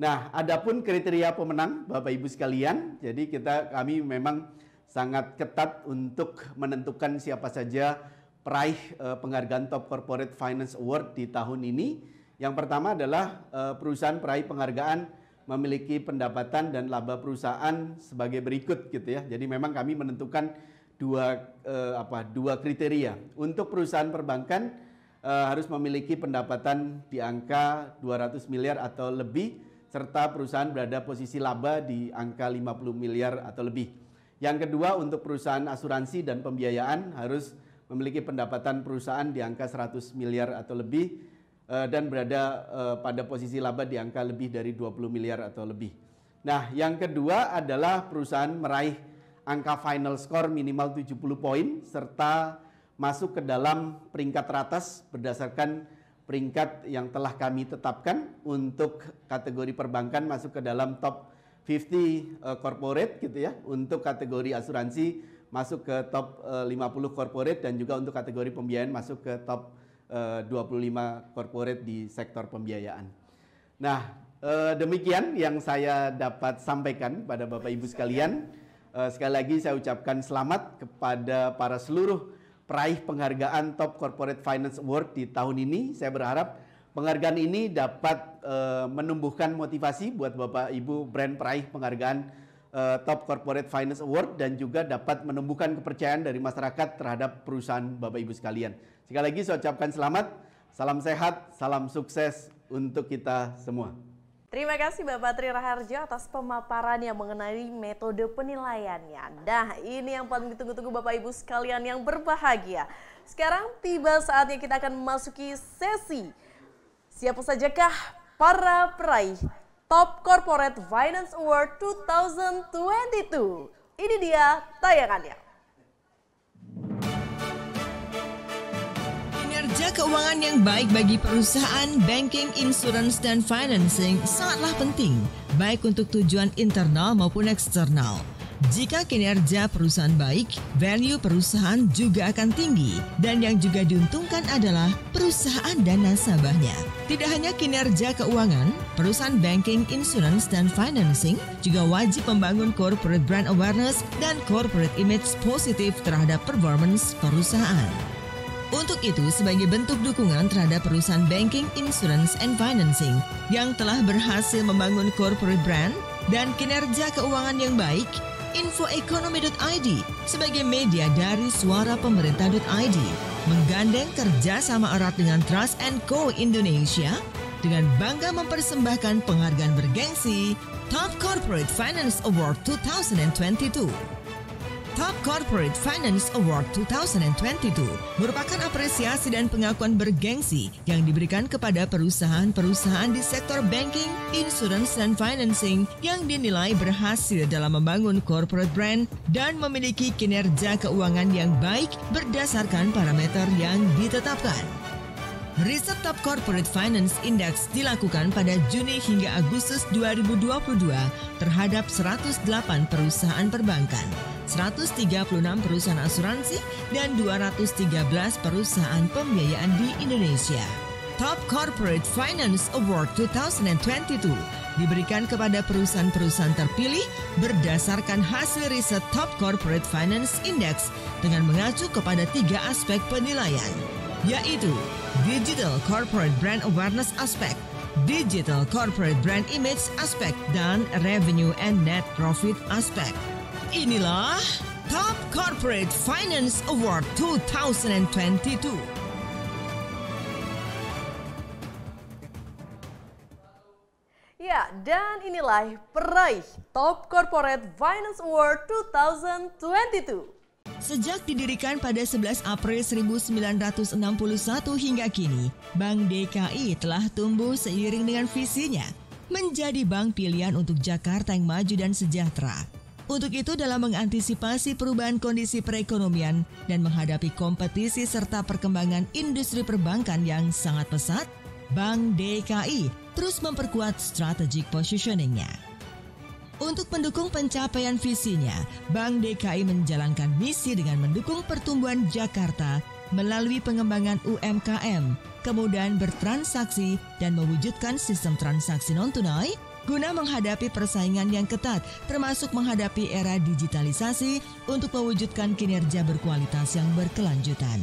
Nah, adapun kriteria pemenang Bapak Ibu sekalian, jadi kami memang sangat ketat untuk menentukan siapa saja peraih penghargaan Top Corporate Finance Award di tahun ini. Yang pertama adalah perusahaan peraih penghargaan memiliki pendapatan dan laba perusahaan sebagai berikut gitu ya. Jadi memang kami menentukan dua kriteria. Untuk perusahaan perbankan harus memiliki pendapatan di angka 200 miliar atau lebih, serta perusahaan berada posisi laba di angka 50 miliar atau lebih. Yang kedua, untuk perusahaan asuransi dan pembiayaan harus memiliki pendapatan perusahaan di angka 100 miliar atau lebih dan berada pada posisi laba di angka lebih dari 20 miliar atau lebih. Nah, yang kedua adalah perusahaan meraih angka final score minimal 70 poin serta masuk ke dalam peringkat teratas berdasarkan peringkat yang telah kami tetapkan. Untuk kategori perbankan masuk ke dalam top 50 corporate gitu ya. Untuk kategori asuransi masuk ke top 50 corporate dan juga untuk kategori pembiayaan masuk ke top 25 corporate di sektor pembiayaan. Nah, demikian yang saya dapat sampaikan pada Bapak Ibu sekalian. Sekali lagi saya ucapkan selamat kepada para seluruh peraih penghargaan Top Corporate Finance Award di tahun ini. Saya berharap penghargaan ini dapat menumbuhkan motivasi buat Bapak Ibu brand peraih penghargaan Top Corporate Finance Award dan juga dapat menumbuhkan kepercayaan dari masyarakat terhadap perusahaan Bapak Ibu sekalian. Sekali lagi saya ucapkan selamat, salam sehat, salam sukses untuk kita semua. Terima kasih Bapak Tri Raharjo atas pemaparan yang mengenai metode penilaiannya. Nah, ini yang paling ditunggu-tunggu Bapak Ibu sekalian yang berbahagia. Sekarang tiba saatnya kita akan memasuki sesi siapa sajakah para peraih Top Corporate Finance Award 2022. Ini dia tayangannya. Kinerja keuangan yang baik bagi perusahaan, banking, insurance, dan financing sangatlah penting, baik untuk tujuan internal maupun eksternal. Jika kinerja perusahaan baik, value perusahaan juga akan tinggi, dan yang juga diuntungkan adalah perusahaan dan nasabahnya. Tidak hanya kinerja keuangan, perusahaan banking, insurance, dan financing juga wajib membangun corporate brand awareness dan corporate image positif terhadap performance perusahaan. Untuk itu, sebagai bentuk dukungan terhadap perusahaan banking, insurance, and financing yang telah berhasil membangun corporate brand dan kinerja keuangan yang baik, infoekonomi.id sebagai media dari suara pemerintah.id menggandeng kerjasama erat dengan Trust & Co Indonesia dengan bangga mempersembahkan penghargaan bergengsi Top Corporate Finance Award 2022. Top Corporate Finance Award 2022 merupakan apresiasi dan pengakuan bergengsi yang diberikan kepada perusahaan-perusahaan di sektor banking, insurance, dan financing yang dinilai berhasil dalam membangun corporate brand dan memiliki kinerja keuangan yang baik berdasarkan parameter yang ditetapkan. Riset Top Corporate Finance Index dilakukan pada Juni hingga Agustus 2022 terhadap 108 perusahaan perbankan, 136 perusahaan asuransi, dan 213 perusahaan pembiayaan di Indonesia. Top Corporate Finance Award 2022 diberikan kepada perusahaan-perusahaan terpilih berdasarkan hasil riset Top Corporate Finance Index dengan mengacu kepada 3 aspek penilaian, yaitu Digital Corporate Brand Awareness Aspect, Digital Corporate Brand Image Aspect, dan Revenue and Net Profit Aspect. Inilah Top Corporate Finance Award 2022. Ya, dan inilah peraih Top Corporate Finance Award 2022. Sejak didirikan pada 11 April 1961 hingga kini, Bank DKI telah tumbuh seiring dengan visinya menjadi bank pilihan untuk Jakarta yang maju dan sejahtera. Untuk itu, dalam mengantisipasi perubahan kondisi perekonomian dan menghadapi kompetisi serta perkembangan industri perbankan yang sangat pesat, Bank DKI terus memperkuat strategic positioning-nya. Untuk mendukung pencapaian visinya, Bank DKI menjalankan misi dengan mendukung pertumbuhan Jakarta melalui pengembangan UMKM, kemudahan bertransaksi, dan mewujudkan sistem transaksi non-tunai guna menghadapi persaingan yang ketat, termasuk menghadapi era digitalisasi untuk mewujudkan kinerja berkualitas yang berkelanjutan.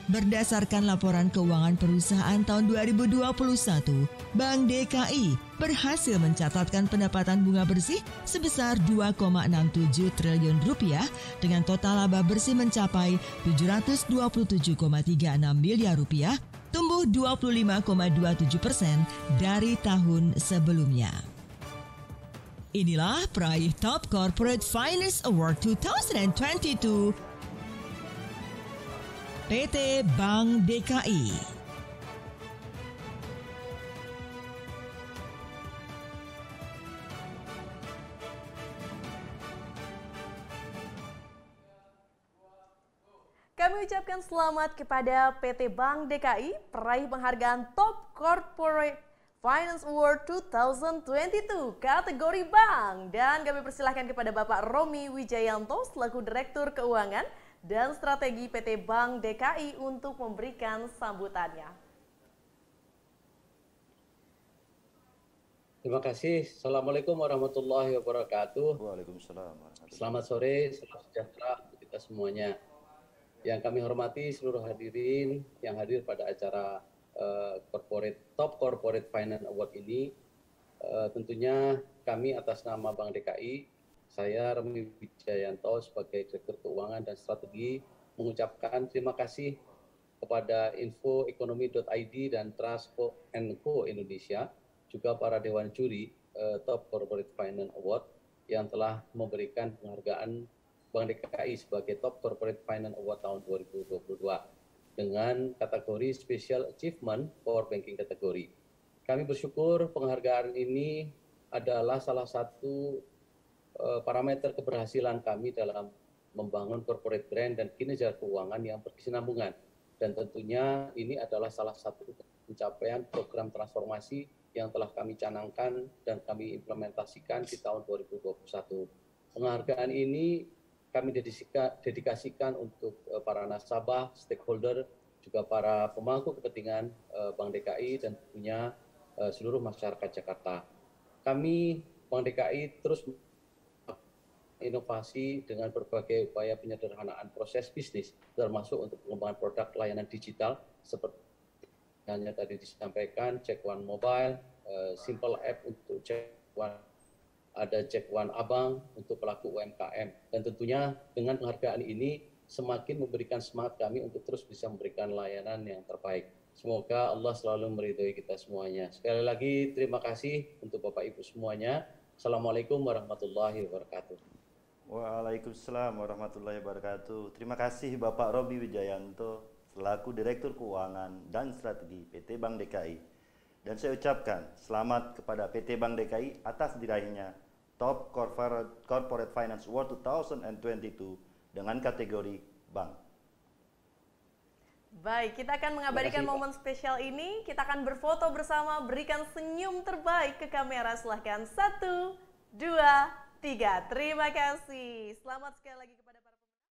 Berdasarkan laporan keuangan perusahaan tahun 2021, Bank DKI berhasil mencatatkan pendapatan bunga bersih sebesar 2,67 triliun rupiah dengan total laba bersih mencapai 727,36 miliar rupiah, tumbuh 25,27% dari tahun sebelumnya. Inilah peraih Top Corporate Finance Award 2022 PT Bank DKI. Kami ucapkan selamat kepada PT Bank DKI, peraih penghargaan Top Corporate Finance Award 2022 kategori bank. Dan kami persilahkan kepada Bapak Romi Wijayanto selaku Direktur Keuangan dan Strategi PT Bank DKI untuk memberikan sambutannya. Terima kasih. Assalamualaikum warahmatullahi wabarakatuh. Waalaikumsalam. Selamat sore, salam sejahtera untuk kita semuanya. Yang kami hormati seluruh hadirin yang hadir pada acara Top Corporate Finance Award ini. Tentunya kami atas nama Bank DKI, saya Romi Wijayanto sebagai Direktur Keuangan dan Strategi mengucapkan terima kasih kepada infoekonomi.id dan Trust Co Indonesia, juga para Dewan Juri Top Corporate Finance Award yang telah memberikan penghargaan Bank DKI sebagai Top Corporate Finance Award tahun 2022 dengan kategori Special Achievement Core Banking kategori. Kami bersyukur penghargaan ini adalah salah satu parameter keberhasilan kami dalam membangun corporate brand dan kinerja keuangan yang berkesinambungan. Dan tentunya ini adalah salah satu pencapaian program transformasi yang telah kami canangkan dan kami implementasikan di tahun 2021. Penghargaan ini kami dedikasikan untuk para nasabah, stakeholder, juga para pemangku kepentingan Bank DKI dan tentunya seluruh masyarakat Jakarta. Kami Bank DKI terus inovasi dengan berbagai upaya penyederhanaan proses bisnis, termasuk untuk pengembangan produk layanan digital seperti yang tadi disampaikan, Check One Mobile, Simple App untuk Check One, ada Check One Abang untuk pelaku UMKM. Dan tentunya dengan penghargaan ini semakin memberikan semangat kami untuk terus bisa memberikan layanan yang terbaik. Semoga Allah selalu meridhoi kita semuanya. Sekali lagi terima kasih untuk Bapak Ibu semuanya. Assalamualaikum warahmatullahi wabarakatuh. Waalaikumsalam warahmatullahi wabarakatuh. Terima kasih Bapak Romi Wijayanto selaku Direktur Keuangan dan Strategi PT Bank DKI. Dan saya ucapkan selamat kepada PT Bank DKI atas diraihnya Top Corporate Finance Award 2022 dengan kategori bank. Baik, kita akan mengabadikan momen spesial ini. Kita akan berfoto bersama, berikan senyum terbaik ke kamera. Silahkan 1, 2, 3. Terima kasih. Selamat sekali lagi kepada para pemenang.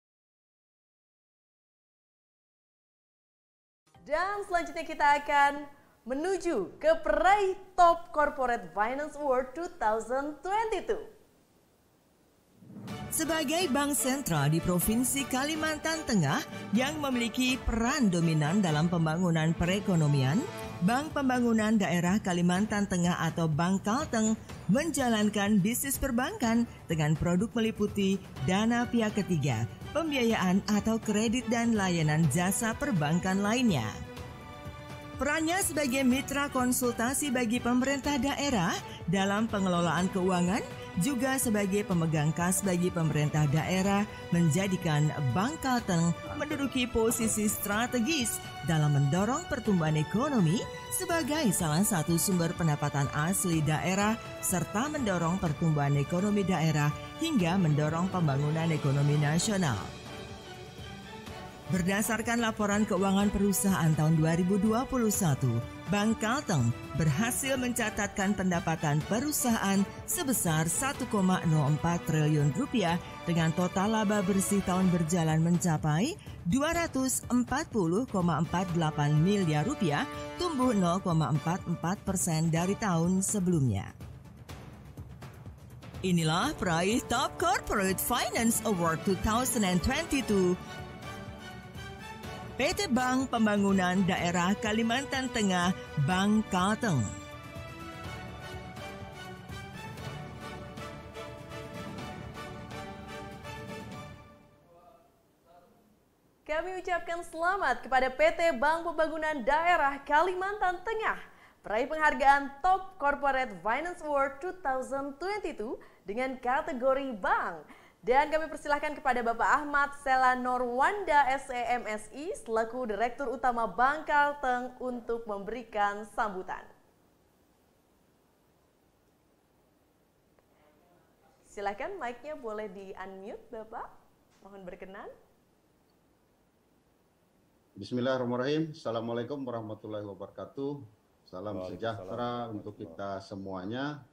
Dan selanjutnya kita akan menuju ke peraih Top Corporate Finance Award 2022. Sebagai bank sentral di Provinsi Kalimantan Tengah yang memiliki peran dominan dalam pembangunan perekonomian, Bank Pembangunan Daerah Kalimantan Tengah atau Bank Kalteng menjalankan bisnis perbankan dengan produk meliputi dana pihak ketiga, pembiayaan atau kredit dan layanan jasa perbankan lainnya. Perannya sebagai mitra konsultasi bagi pemerintah daerah dalam pengelolaan keuangan, juga sebagai pemegang kas bagi pemerintah daerah, menjadikan Bank Kalteng menduduki posisi strategis dalam mendorong pertumbuhan ekonomi sebagai salah satu sumber pendapatan asli daerah, serta mendorong pertumbuhan ekonomi daerah hingga mendorong pembangunan ekonomi nasional. Berdasarkan laporan keuangan perusahaan tahun 2021, Bank Kalteng berhasil mencatatkan pendapatan perusahaan sebesar 1,04 triliun rupiah dengan total laba bersih tahun berjalan mencapai 240,48 miliar rupiah, tumbuh 0,44% dari tahun sebelumnya. Inilah peraih Top Corporate Finance Award 2022 PT Bank Pembangunan Daerah Kalimantan Tengah, Bank Kalteng. Kami ucapkan selamat kepada PT Bank Pembangunan Daerah Kalimantan Tengah, peraih penghargaan Top Corporate Finance Award 2022 dengan kategori bank. Dan kami persilahkan kepada Bapak Ahmad Selanorwanda SEMSI selaku Direktur Utama Bank Kalteng untuk memberikan sambutan. Silakan mic-nya boleh di-unmute Bapak, mohon berkenan. Bismillahirrahmanirrahim. Assalamualaikum warahmatullahi wabarakatuh. Salam sejahtera untuk kita semuanya.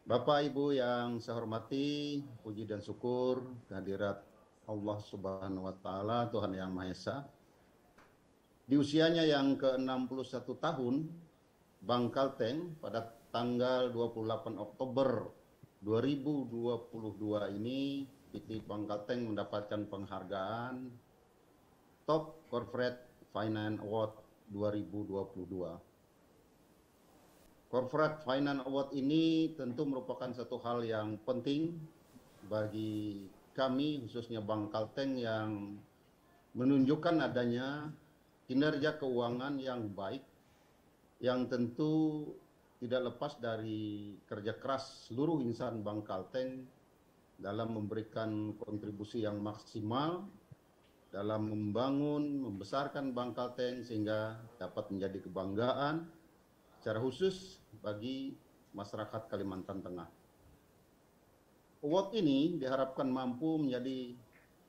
Bapak Ibu yang saya hormati, puji dan syukur kehadirat Allah Subhanahu wa taala, Tuhan Yang Maha Esa. Di usianya yang ke-61 tahun, Bank Kalteng pada tanggal 28 Oktober 2022 ini PT Bank Kalteng mendapatkan penghargaan Top Corporate Finance Award 2022. Corporate Finance Award ini tentu merupakan satu hal yang penting bagi kami, khususnya Bank Kalteng, yang menunjukkan adanya kinerja keuangan yang baik, yang tentu tidak lepas dari kerja keras seluruh insan Bank Kalteng dalam memberikan kontribusi yang maksimal dalam membangun, membesarkan Bank Kalteng sehingga dapat menjadi kebanggaan secara khusus bagi masyarakat Kalimantan Tengah. Award ini diharapkan mampu menjadi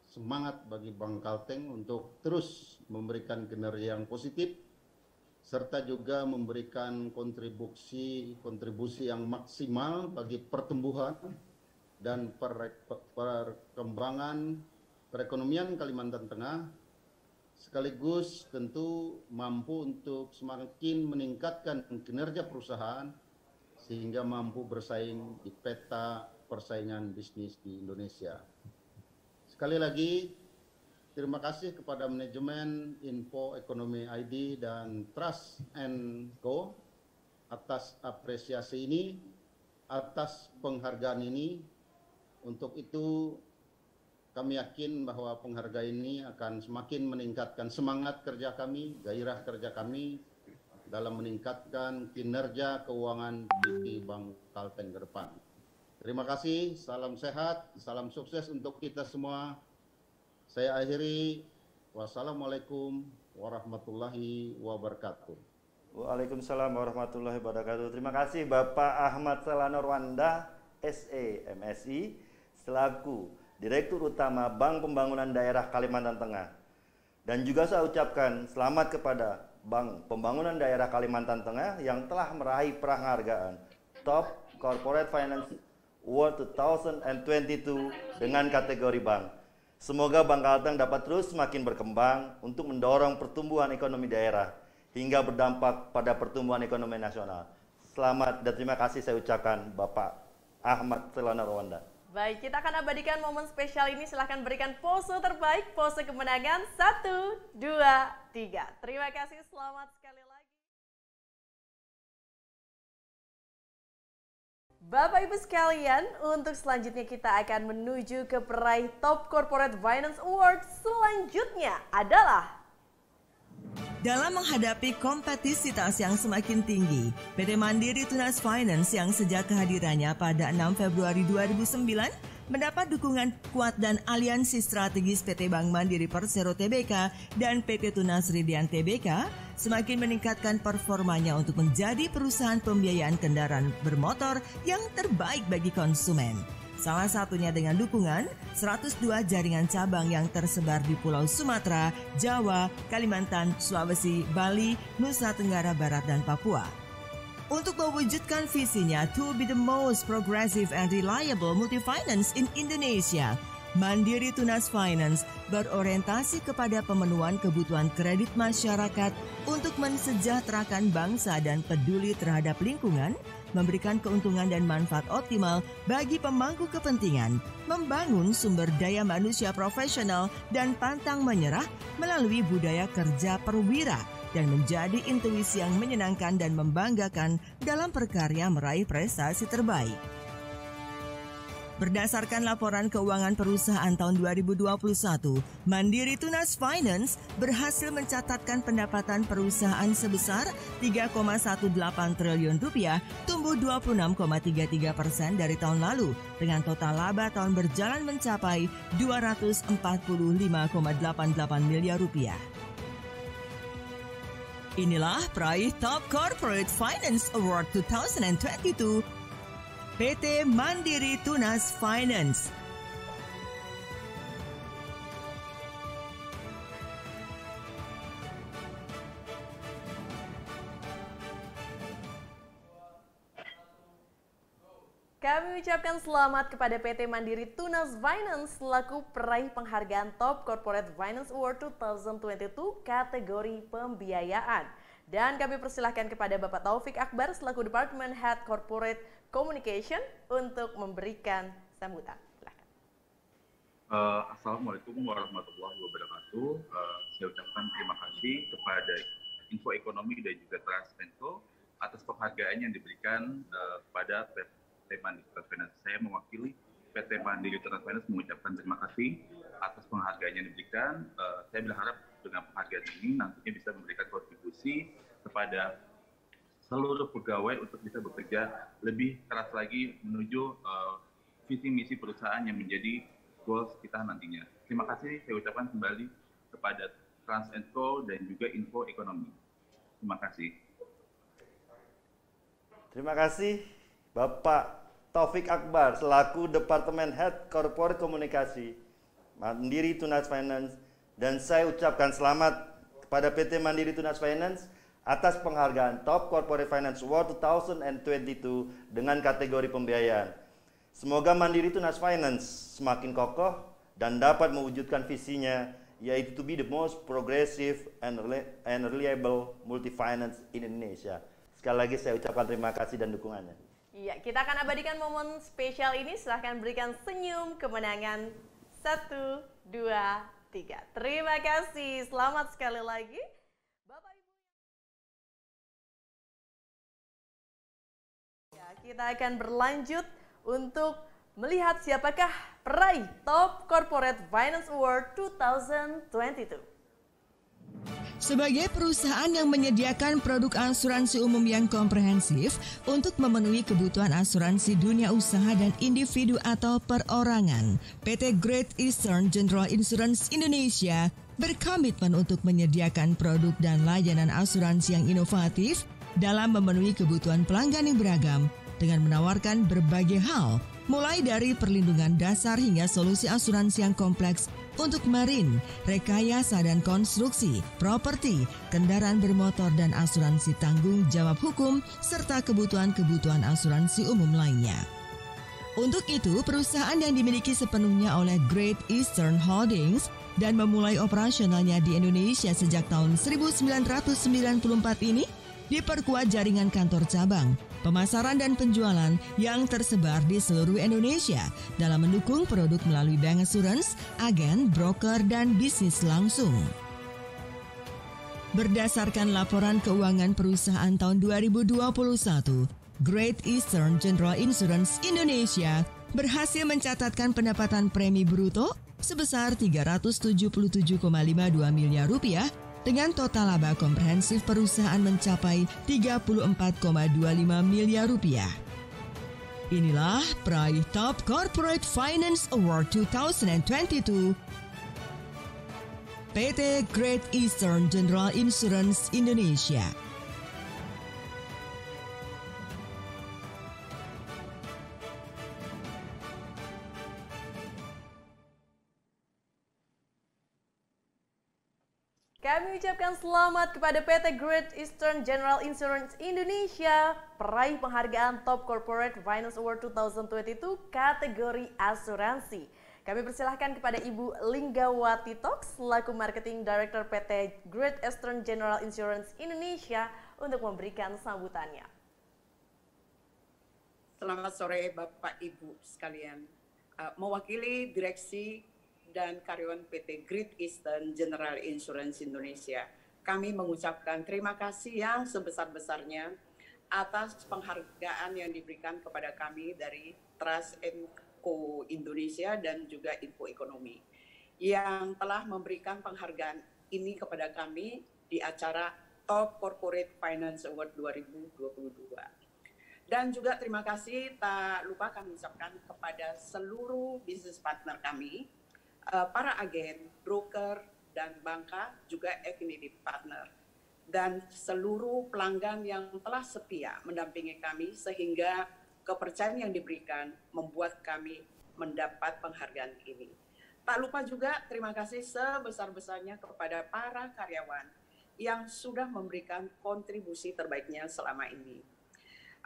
semangat bagi Bank Kalteng untuk terus memberikan kinerja yang positif serta juga memberikan kontribusi yang maksimal bagi pertumbuhan dan perkembangan perekonomian Kalimantan Tengah, sekaligus tentu mampu untuk semakin meningkatkan kinerja perusahaan sehingga mampu bersaing di peta persaingan bisnis di Indonesia. Sekali lagi, terima kasih kepada manajemen Info Ekonomi ID dan Trust & Co atas apresiasi ini, atas penghargaan ini. Untuk itu, kami yakin bahwa penghargaan ini akan semakin meningkatkan semangat kerja kami, gairah kerja kami dalam meningkatkan kinerja keuangan PT Bank Kalteng ke depan. Terima kasih, salam sehat, salam sukses untuk kita semua. Saya akhiri, wassalamualaikum warahmatullahi wabarakatuh. Waalaikumsalam warahmatullahi wabarakatuh. Terima kasih Bapak Ahmad Selanorwanda SEMSI selaku Direktur Utama Bank Pembangunan Daerah Kalimantan Tengah. Dan juga saya ucapkan selamat kepada Bank Pembangunan Daerah Kalimantan Tengah yang telah meraih penghargaan Top Corporate Finance Award 2022 dengan kategori bank. Semoga Bank Kalteng dapat terus semakin berkembang untuk mendorong pertumbuhan ekonomi daerah hingga berdampak pada pertumbuhan ekonomi nasional. Selamat dan terima kasih saya ucapkan Bapak Ahmad Selanorwanda. Baik, kita akan abadikan momen spesial ini. Silahkan berikan pose terbaik, pose kemenangan. 1, 2, 3. Terima kasih, selamat sekali lagi. Bapak Ibu sekalian, untuk selanjutnya kita akan menuju ke peraih Top Corporate Finance Award. Selanjutnya adalah Dalam menghadapi kompetisitas yang semakin tinggi, PT Mandiri Tunas Finance yang sejak kehadirannya pada 6 Februari 2009 mendapat dukungan kuat dan aliansi strategis PT Bank Mandiri Persero Tbk dan PT Tunas Ridean Tbk semakin meningkatkan performanya untuk menjadi perusahaan pembiayaan kendaraan bermotor yang terbaik bagi konsumen. Salah satunya dengan dukungan 102 jaringan cabang yang tersebar di Pulau Sumatera, Jawa, Kalimantan, Sulawesi, Bali, Nusa Tenggara Barat, dan Papua. Untuk mewujudkan visinya to be the most progressive and reliable multi-finance in Indonesia, Mandiri Tunas Finance berorientasi kepada pemenuhan kebutuhan kredit masyarakat untuk mensejahterakan bangsa dan peduli terhadap lingkungan memberikan keuntungan dan manfaat optimal bagi pemangku kepentingan, membangun sumber daya manusia profesional dan pantang menyerah melalui budaya kerja perwira, dan menjadi intuisi yang menyenangkan dan membanggakan dalam berkarya meraih prestasi terbaik. Berdasarkan laporan keuangan perusahaan tahun 2021, Mandiri Tunas Finance berhasil mencatatkan pendapatan perusahaan sebesar 3,18 triliun rupiah, tumbuh 26,33% dari tahun lalu, dengan total laba tahun berjalan mencapai 245,88 miliar rupiah. Inilah peraih Top Corporate Finance Award 2022 PT Mandiri Tunas Finance. Kami ucapkan selamat kepada PT Mandiri Tunas Finance selaku peraih penghargaan Top Corporate Finance Award 2022 kategori pembiayaan. Dan kami persilahkan kepada Bapak Taufik Akbar selaku Department Head Corporate Communication untuk memberikan sambutan. Silakan. Assalamualaikum warahmatullahi wabarakatuh. Saya ucapkan terima kasih kepada Info Ekonomi dan juga Transmenko atas penghargaan yang diberikan kepada PT Mandiri Tunas Finance. Saya mewakili PT Mandiri Tunas Finance mengucapkan terima kasih atas penghargaan yang diberikan. Saya berharap dengan penghargaan ini nantinya bisa memberikan kontribusi kepada seluruh pegawai untuk bisa bekerja lebih keras lagi menuju visi misi perusahaan yang menjadi goals kita nantinya. Terima kasih saya ucapkan kembali kepada Transmenko dan juga Info Ekonomi. Terima kasih. Terima kasih Bapak Taufik Akbar selaku Departemen Head Corporate Komunikasi Mandiri Tunas Finance, dan saya ucapkan selamat kepada PT Mandiri Tunas Finance atas penghargaan Top Corporate Finance Award 2022 dengan kategori pembiayaan. Semoga Mandiri Tunas Finance semakin kokoh dan dapat mewujudkan visinya, yaitu to be the most progressive and reliable multi-finance in Indonesia. Sekali lagi saya ucapkan terima kasih dan dukungannya. Iya, kita akan abadikan momen spesial ini. Silahkan berikan senyum kemenangan. 1, 2, 3. Terima kasih. Selamat sekali lagi. Bapak Ibu. Ya, kita akan berlanjut untuk melihat siapakah peraih Top Corporate Finance Award 2022. Sebagai perusahaan yang menyediakan produk asuransi umum yang komprehensif untuk memenuhi kebutuhan asuransi dunia usaha dan individu atau perorangan, PT Great Eastern General Insurance Indonesia berkomitmen untuk menyediakan produk dan layanan asuransi yang inovatif dalam memenuhi kebutuhan pelanggan yang beragam dengan menawarkan berbagai hal, mulai dari perlindungan dasar hingga solusi asuransi yang kompleks untuk marine, rekayasa dan konstruksi, properti, kendaraan bermotor dan asuransi tanggung jawab hukum, serta kebutuhan-kebutuhan asuransi umum lainnya. Untuk itu, perusahaan yang dimiliki sepenuhnya oleh Great Eastern Holdings dan memulai operasionalnya di Indonesia sejak tahun 1994 ini diperkuat jaringan kantor cabang, pemasaran dan penjualan yang tersebar di seluruh Indonesia dalam mendukung produk melalui bank assurance, agen, broker, dan bisnis langsung. Berdasarkan laporan keuangan perusahaan tahun 2021, Great Eastern General Insurance Indonesia berhasil mencatatkan pendapatan premi bruto sebesar 377,52 miliar rupiah dengan total laba komprehensif perusahaan mencapai 34,25 miliar rupiah. Inilah peraih Top Corporate Finance Award 2022 PT Great Eastern General Insurance Indonesia. Kami ucapkan selamat kepada PT Great Eastern General Insurance Indonesia, peraih penghargaan Top Corporate Finance Award 2022 kategori asuransi. Kami persilahkan kepada Ibu Linggawati Toks selaku Marketing Director PT Great Eastern General Insurance Indonesia untuk memberikan sambutannya. Selamat sore Bapak Ibu sekalian. Mewakili direksi dan karyawan PT Great Eastern General Insurance Indonesia, kami mengucapkan terima kasih yang sebesar-besarnya atas penghargaan yang diberikan kepada kami dari Trust Co Indonesia dan juga Info Ekonomi yang telah memberikan penghargaan ini kepada kami di acara Top Corporate Finance Award 2022. Dan juga terima kasih tak lupa kami ucapkan kepada seluruh bisnis partner kami, para agen, broker, dan banka, juga affinity partner, dan seluruh pelanggan yang telah setia mendampingi kami sehingga kepercayaan yang diberikan membuat kami mendapat penghargaan ini. Tak lupa juga terima kasih sebesar-besarnya kepada para karyawan yang sudah memberikan kontribusi terbaiknya selama ini.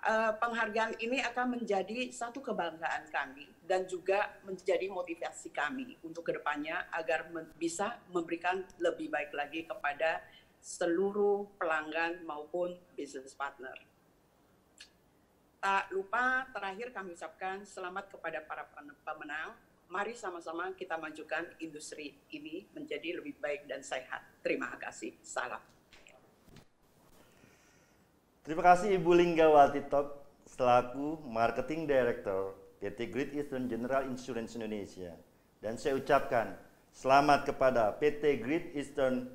Penghargaan ini akan menjadi satu kebanggaan kami dan juga menjadi motivasi kami untuk kedepannya agar bisa memberikan lebih baik lagi kepada seluruh pelanggan maupun business partner. Tak lupa terakhir kami ucapkan selamat kepada para pemenang. Mari sama-sama kita majukan industri ini menjadi lebih baik dan sehat. Terima kasih. Salam. Terima kasih Ibu Linggawati Top selaku Marketing Director PT Great Eastern General Insurance Indonesia. Dan saya ucapkan selamat kepada PT Great Eastern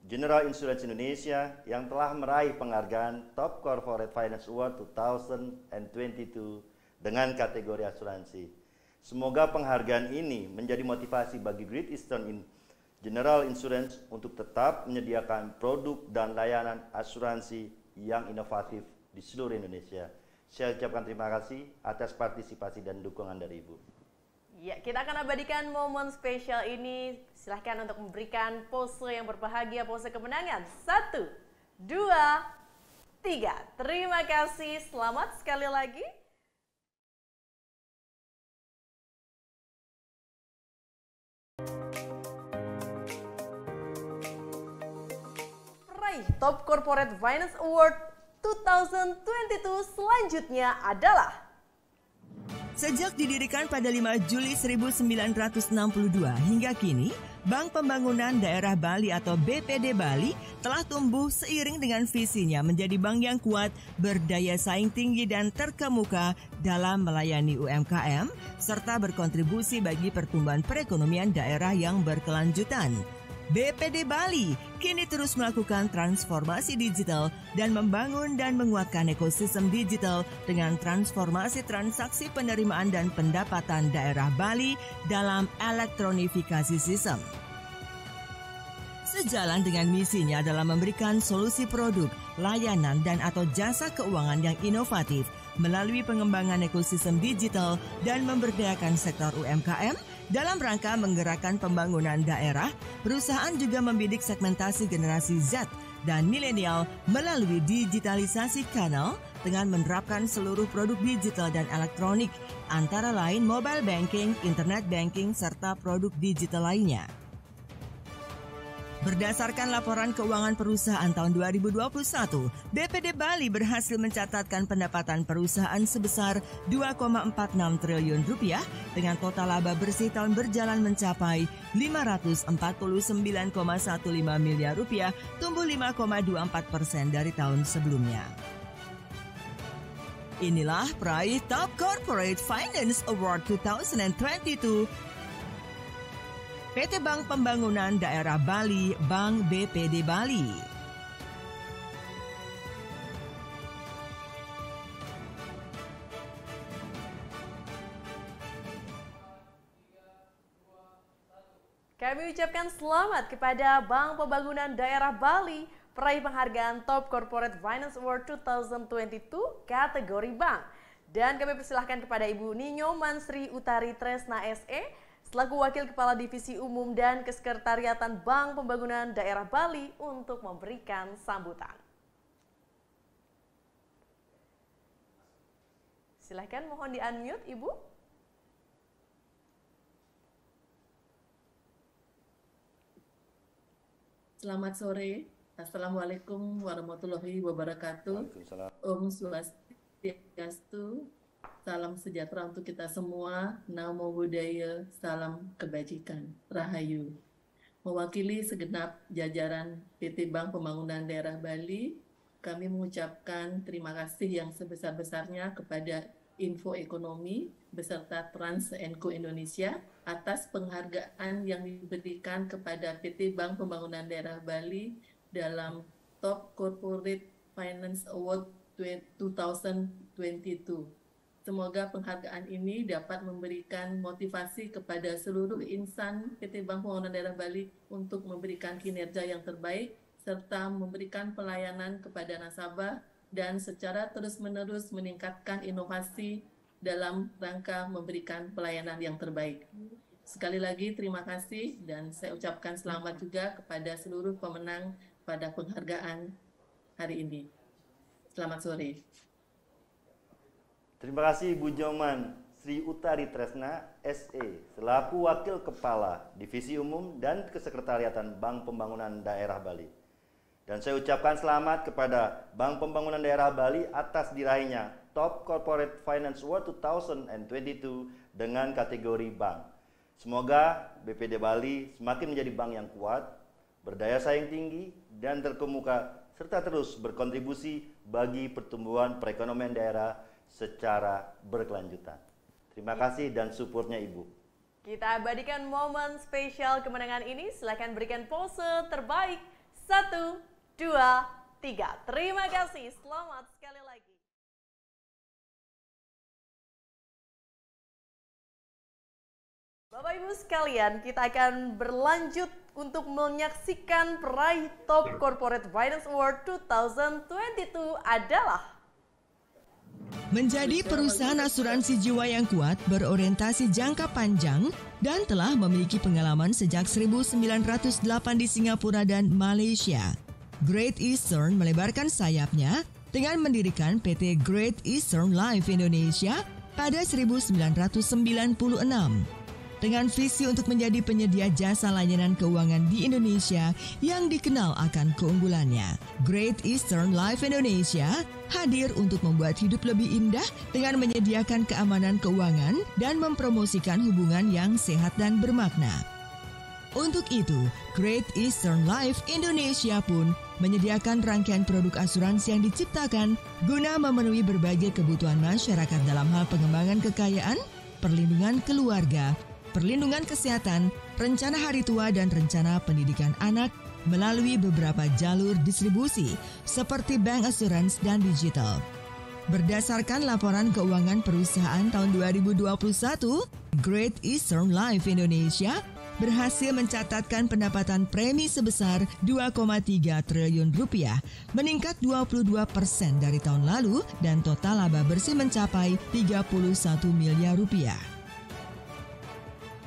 General Insurance Indonesia yang telah meraih penghargaan Top Corporate Finance Award 2022 dengan kategori asuransi. Semoga penghargaan ini menjadi motivasi bagi Great Eastern General Insurance untuk tetap menyediakan produk dan layanan asuransi yang inovatif di seluruh Indonesia. Saya ucapkan terima kasih atas partisipasi dan dukungan dari Ibu. Ya, kita akan abadikan momen spesial ini. Silahkan untuk memberikan pose yang berbahagia, pose kemenangan. 1, 2, 3. Terima kasih. Selamat sekali lagi. Top Corporate Finance Award 2022 selanjutnya adalah sejak didirikan pada 5 Juli 1962 hingga kini, Bank Pembangunan Daerah Bali atau BPD Bali telah tumbuh seiring dengan visinya menjadi bank yang kuat, berdaya saing tinggi dan terkemuka dalam melayani UMKM serta berkontribusi bagi pertumbuhan perekonomian daerah yang berkelanjutan. BPD Bali kini terus melakukan transformasi digital dan membangun dan menguatkan ekosistem digital dengan transformasi transaksi penerimaan dan pendapatan daerah Bali dalam elektronifikasi sistem. Sejalan dengan misinya dalam memberikan solusi produk, layanan dan atau jasa keuangan yang inovatif melalui pengembangan ekosistem digital dan memberdayakan sektor UMKM, dalam rangka menggerakkan pembangunan daerah, perusahaan juga membidik segmentasi generasi Z dan milenial melalui digitalisasi kanal dengan menerapkan seluruh produk digital dan elektronik, antara lain mobile banking, internet banking, serta produk digital lainnya. Berdasarkan laporan keuangan perusahaan tahun 2021, BPD Bali berhasil mencatatkan pendapatan perusahaan sebesar 2,46 triliun rupiah dengan total laba bersih tahun berjalan mencapai 549,15 miliar rupiah, tumbuh 5,24% dari tahun sebelumnya. Inilah peraih Top Corporate Finance Award 2022 PT Bank Pembangunan Daerah Bali, Bank BPD Bali. Kami ucapkan selamat kepada Bank Pembangunan Daerah Bali, peraih penghargaan Top Corporate Finance Award 2022 kategori bank. Dan kami persilahkan kepada Ibu Ninyo Mansri Utari Tresna SE, selaku Wakil Kepala Divisi Umum dan Kesekretariatan Bank Pembangunan Daerah Bali untuk memberikan sambutan. Silakan mohon di-unmute, Ibu. Selamat sore. Assalamualaikum warahmatullahi wabarakatuh. Om Swastiastu. salam sejahtera untuk kita semua. Namo Buddhaya, salam kebajikan. Rahayu. Mewakili segenap jajaran PT Bank Pembangunan Daerah Bali, kami mengucapkan terima kasih yang sebesar-besarnya kepada Info Ekonomi beserta Trans & Co Indonesia atas penghargaan yang diberikan kepada PT Bank Pembangunan Daerah Bali dalam Top Corporate Finance Award 2022. Semoga penghargaan ini dapat memberikan motivasi kepada seluruh insan PT Bank Pembangunan Daerah Bali untuk memberikan kinerja yang terbaik serta memberikan pelayanan kepada nasabah dan secara terus-menerus meningkatkan inovasi dalam rangka memberikan pelayanan yang terbaik. Sekali lagi terima kasih dan saya ucapkan selamat juga kepada seluruh pemenang pada penghargaan hari ini. Selamat sore. Terima kasih Ibu Nyoman Sri Utari Tresna, SE, selaku Wakil Kepala Divisi Umum dan Kesekretariatan Bank Pembangunan Daerah Bali. Dan saya ucapkan selamat kepada Bank Pembangunan Daerah Bali atas diraihnya Top Corporate Finance Award 2022 dengan kategori bank. Semoga BPD Bali semakin menjadi bank yang kuat, berdaya saing tinggi, dan terkemuka, serta terus berkontribusi bagi pertumbuhan perekonomian daerah secara berkelanjutan. Terima kasih dan supportnya Ibu. Kita abadikan momen spesial kemenangan ini. Silakan berikan pose terbaik. 1, 2, 3. Terima kasih. Selamat sekali lagi. Bapak Ibu sekalian, kita akan berlanjut untuk menyaksikan peraih Top Corporate Finance Award 2022 adalah menjadi perusahaan asuransi jiwa yang kuat, berorientasi jangka panjang, dan telah memiliki pengalaman sejak 1908 di Singapura dan Malaysia. Great Eastern melebarkan sayapnya dengan mendirikan PT Great Eastern Life Indonesia pada 1996. Dengan visi untuk menjadi penyedia jasa layanan keuangan di Indonesia yang dikenal akan keunggulannya, Great Eastern Life Indonesia hadir untuk membuat hidup lebih indah dengan menyediakan keamanan keuangan dan mempromosikan hubungan yang sehat dan bermakna. Untuk itu, Great Eastern Life Indonesia pun menyediakan rangkaian produk asuransi yang diciptakan guna memenuhi berbagai kebutuhan masyarakat dalam hal pengembangan kekayaan, perlindungan keluarga, perlindungan kesehatan, rencana hari tua, dan rencana pendidikan anak melalui beberapa jalur distribusi seperti bank assurance dan digital. Berdasarkan laporan keuangan perusahaan tahun 2021, Great Eastern Life Indonesia berhasil mencatatkan pendapatan premi sebesar 2,3 triliun rupiah, meningkat 22% dari tahun lalu, dan total laba bersih mencapai 31 miliar rupiah.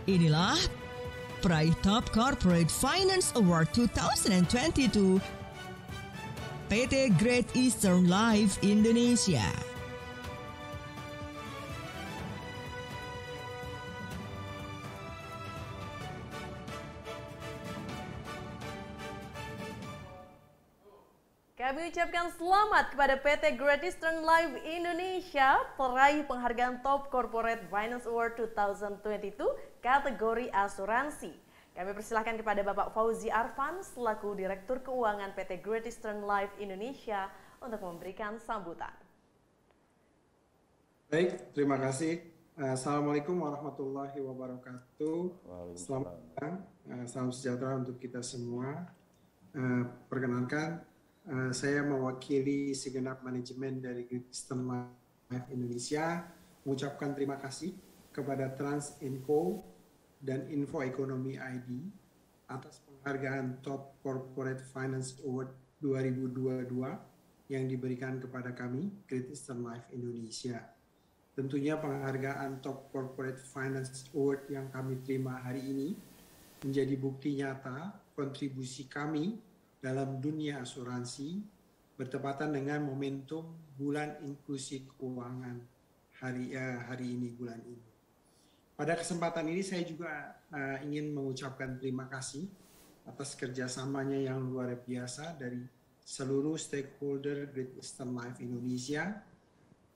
Inilah peraih Top Corporate Finance Award 2022 PT Great Eastern Life Indonesia. Kami ucapkan selamat kepada PT Great Eastern Life Indonesia, peraih penghargaan Top Corporate Finance Award 2022 kategori asuransi. Kami persilahkan kepada Bapak Fauzi Arfan selaku Direktur Keuangan PT Great Eastern Life Indonesia untuk memberikan sambutan. Baik, terima kasih. Assalamualaikum warahmatullahi wabarakatuh. Selamat datang, salam sejahtera untuk kita semua. Perkenalkan, saya mewakili segenap manajemen dari Great Eastern Life Indonesia mengucapkan terima kasih kepada Trans & Co dan Info Ekonomi ID atas penghargaan Top Corporate Finance Award 2022 yang diberikan kepada kami, Great Eastern Life Indonesia. Tentunya penghargaan Top Corporate Finance Award yang kami terima hari ini menjadi bukti nyata kontribusi kami dalam dunia asuransi bertepatan dengan momentum Bulan Inklusi Keuangan hari ini, bulan ini. Pada kesempatan ini saya juga ingin mengucapkan terima kasih atas kerjasamanya yang luar biasa dari seluruh stakeholder Great Eastern Life Indonesia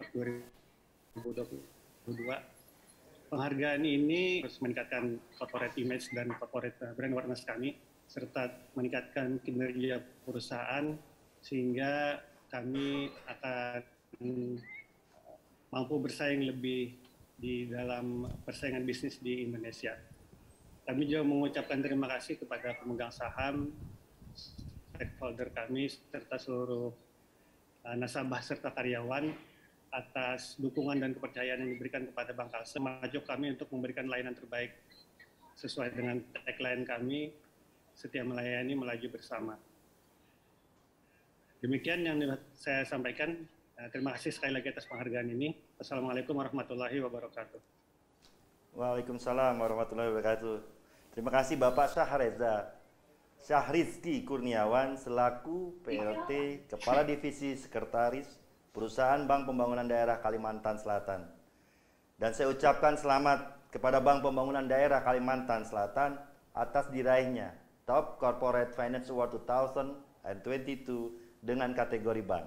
2000 2022. Penghargaan ini harus meningkatkan corporate image dan corporate brand awareness kami, serta meningkatkan kinerja perusahaan sehingga kami akan mampu bersaing lebih di dalam persaingan bisnis di Indonesia. Kami juga mengucapkan terima kasih kepada pemegang saham, stakeholder kami, serta seluruh nasabah serta karyawan atas dukungan dan kepercayaan yang diberikan kepada Bank Kalsel, mengajak kami untuk memberikan layanan terbaik sesuai dengan tagline kami, setia melayani, melaju bersama. Demikian yang saya sampaikan. Terima kasih sekali lagi atas penghargaan ini. Assalamualaikum warahmatullahi wabarakatuh. Waalaikumsalam warahmatullahi wabarakatuh. Terima kasih Bapak Syahrizki Kurniawan selaku PLT Kepala Divisi Sekretaris Perusahaan Bank Pembangunan Daerah Kalimantan Selatan. Dan saya ucapkan selamat kepada Bank Pembangunan Daerah Kalimantan Selatan atas diraihnya Top Corporate Finance Award 2022 dengan kategori bank.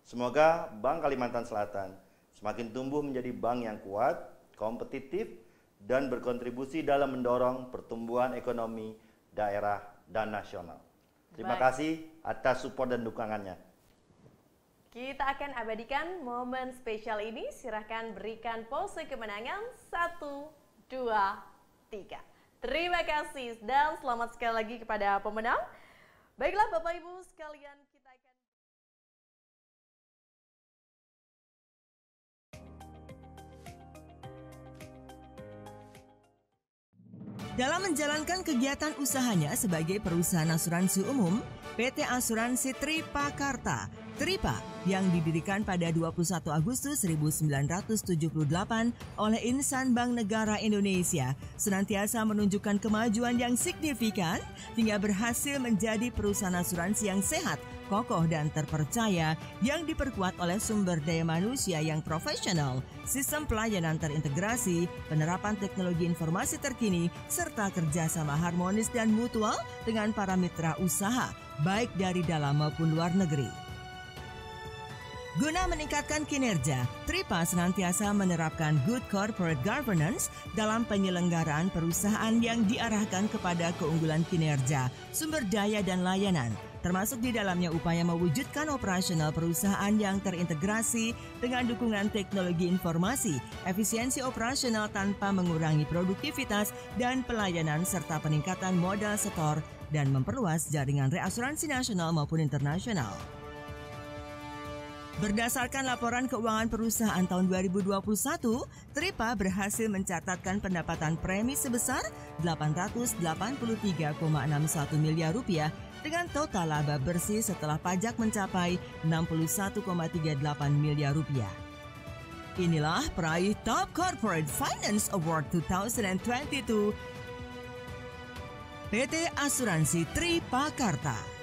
Semoga Bank Kalimantan Selatan semakin tumbuh menjadi bank yang kuat, kompetitif, dan berkontribusi dalam mendorong pertumbuhan ekonomi daerah dan nasional. Terima kasih atas support dan dukungannya. Kita akan abadikan momen spesial ini. Silahkan berikan pose kemenangan. 1, 2, 3. Terima kasih dan selamat sekali lagi kepada pemenang. Baiklah Bapak Ibu sekalian, kita akan... Dalam menjalankan kegiatan usahanya sebagai perusahaan asuransi umum, PT Asuransi Tripakarta Tripa yang didirikan pada 21 Agustus 1978 oleh Insan Bank Negara Indonesia senantiasa menunjukkan kemajuan yang signifikan hingga berhasil menjadi perusahaan asuransi yang sehat, kokoh dan terpercaya yang diperkuat oleh sumber daya manusia yang profesional, sistem pelayanan terintegrasi, penerapan teknologi informasi terkini, serta kerjasama harmonis dan mutual dengan para mitra usaha, baik dari dalam maupun luar negeri. Guna meningkatkan kinerja, Tripa senantiasa menerapkan good corporate governance dalam penyelenggaraan perusahaan yang diarahkan kepada keunggulan kinerja, sumber daya dan layanan, termasuk di dalamnya upaya mewujudkan operasional perusahaan yang terintegrasi dengan dukungan teknologi informasi, efisiensi operasional tanpa mengurangi produktivitas dan pelayanan serta peningkatan modal setor dan memperluas jaringan reasuransi nasional maupun internasional. Berdasarkan laporan keuangan perusahaan tahun 2021, Tripa berhasil mencatatkan pendapatan premi sebesar Rp883,61 miliar dengan total laba bersih setelah pajak mencapai Rp61,38 miliar. Inilah peraih Top Corporate Finance Award 2022 PT Asuransi Tripakarta.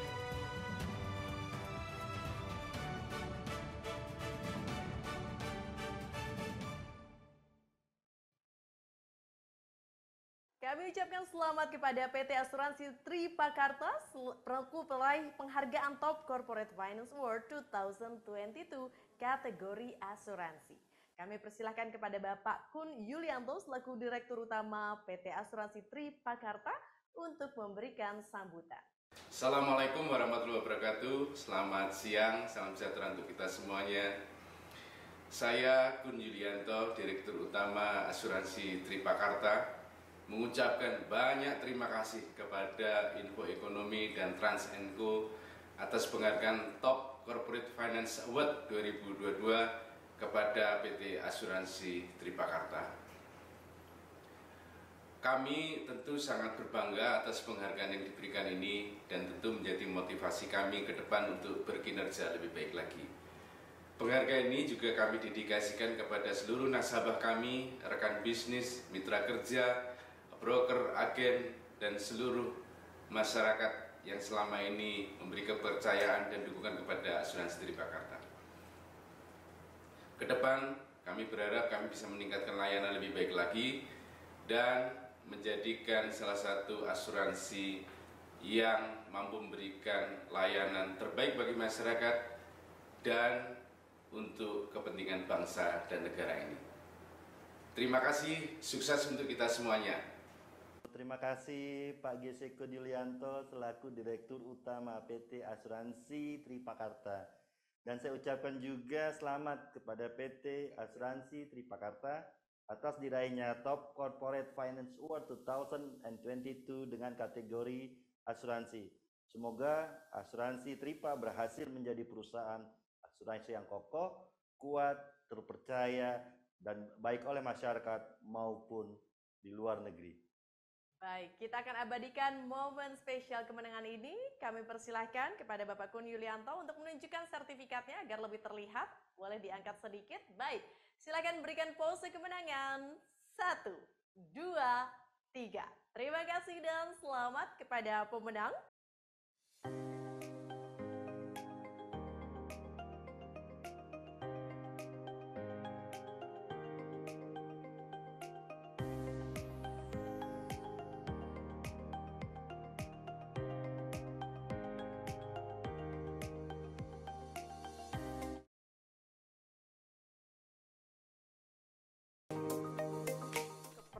Kami ucapkan selamat kepada PT Asuransi Tripakarta selaku peraih penghargaan Top Corporate Finance Award 2022 kategori asuransi. Kami persilahkan kepada Bapak Kun Yulianto selaku Direktur Utama PT Asuransi Tripakarta untuk memberikan sambutan. Assalamualaikum warahmatullahi wabarakatuh. Selamat siang, salam sejahtera untuk kita semuanya. Saya Kun Yulianto, Direktur Utama Asuransi Tripakarta, mengucapkan banyak terima kasih kepada Info Ekonomi dan Trans & Co atas penghargaan Top Corporate Finance Award 2022 kepada PT Asuransi Tripakarta. Kami tentu sangat berbangga atas penghargaan yang diberikan ini dan tentu menjadi motivasi kami ke depan untuk berkinerja lebih baik lagi. Penghargaan ini juga kami dedikasikan kepada seluruh nasabah kami, rekan bisnis, mitra kerja, broker, agen, dan seluruh masyarakat yang selama ini memberi kepercayaan dan dukungan kepada Asuransi Tripakarta. Kedepan, kami berharap kami bisa meningkatkan layanan lebih baik lagi dan menjadikan salah satu asuransi yang mampu memberikan layanan terbaik bagi masyarakat dan untuk kepentingan bangsa dan negara ini. Terima kasih, sukses untuk kita semuanya. Terima kasih Pak Geseko Yulianto selaku Direktur Utama PT Asuransi Tripakarta. Dan saya ucapkan juga selamat kepada PT Asuransi Tripakarta atas diraihnya Top Corporate Finance Award 2022 dengan kategori asuransi. Semoga Asuransi Tripa berhasil menjadi perusahaan asuransi yang kokoh, kuat, terpercaya, dan baik oleh masyarakat maupun di luar negeri. Baik, kita akan abadikan momen spesial kemenangan ini. Kami persilahkan kepada Bapak Kun Yulianto untuk menunjukkan sertifikatnya agar lebih terlihat. Boleh diangkat sedikit. Baik, silakan berikan pose kemenangan. 1, 2, 3. Terima kasih dan selamat kepada pemenang.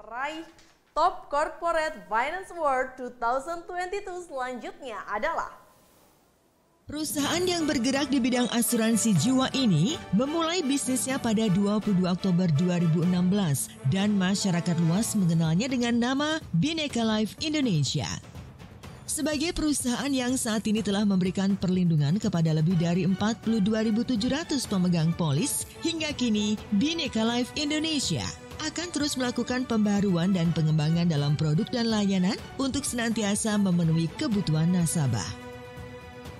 Peraih Top Corporate Finance Award 2022 selanjutnya adalah perusahaan yang bergerak di bidang asuransi jiwa ini memulai bisnisnya pada 22 Oktober 2016 dan masyarakat luas mengenalnya dengan nama Bhinneka Life Indonesia. Sebagai perusahaan yang saat ini telah memberikan perlindungan kepada lebih dari 42.700 pemegang polis, hingga kini Bhinneka Life Indonesia akan terus melakukan pembaruan dan pengembangan dalam produk dan layanan untuk senantiasa memenuhi kebutuhan nasabah.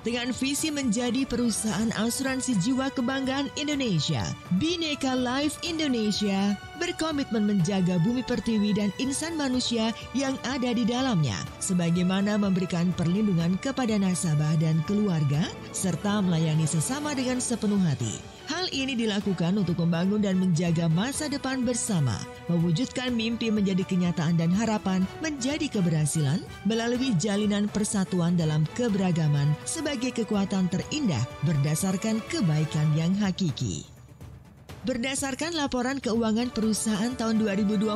Dengan visi menjadi perusahaan asuransi jiwa kebanggaan Indonesia, Bhinneka Life Indonesia berkomitmen menjaga bumi pertiwi dan insan manusia yang ada di dalamnya, sebagaimana memberikan perlindungan kepada nasabah dan keluarga, serta melayani sesama dengan sepenuh hati. Hal ini dilakukan untuk membangun dan menjaga masa depan bersama, mewujudkan mimpi menjadi kenyataan dan harapan menjadi keberhasilan melalui jalinan persatuan dalam keberagaman sebagai kekuatan terindah berdasarkan kebaikan yang hakiki. Berdasarkan laporan keuangan perusahaan tahun 2021,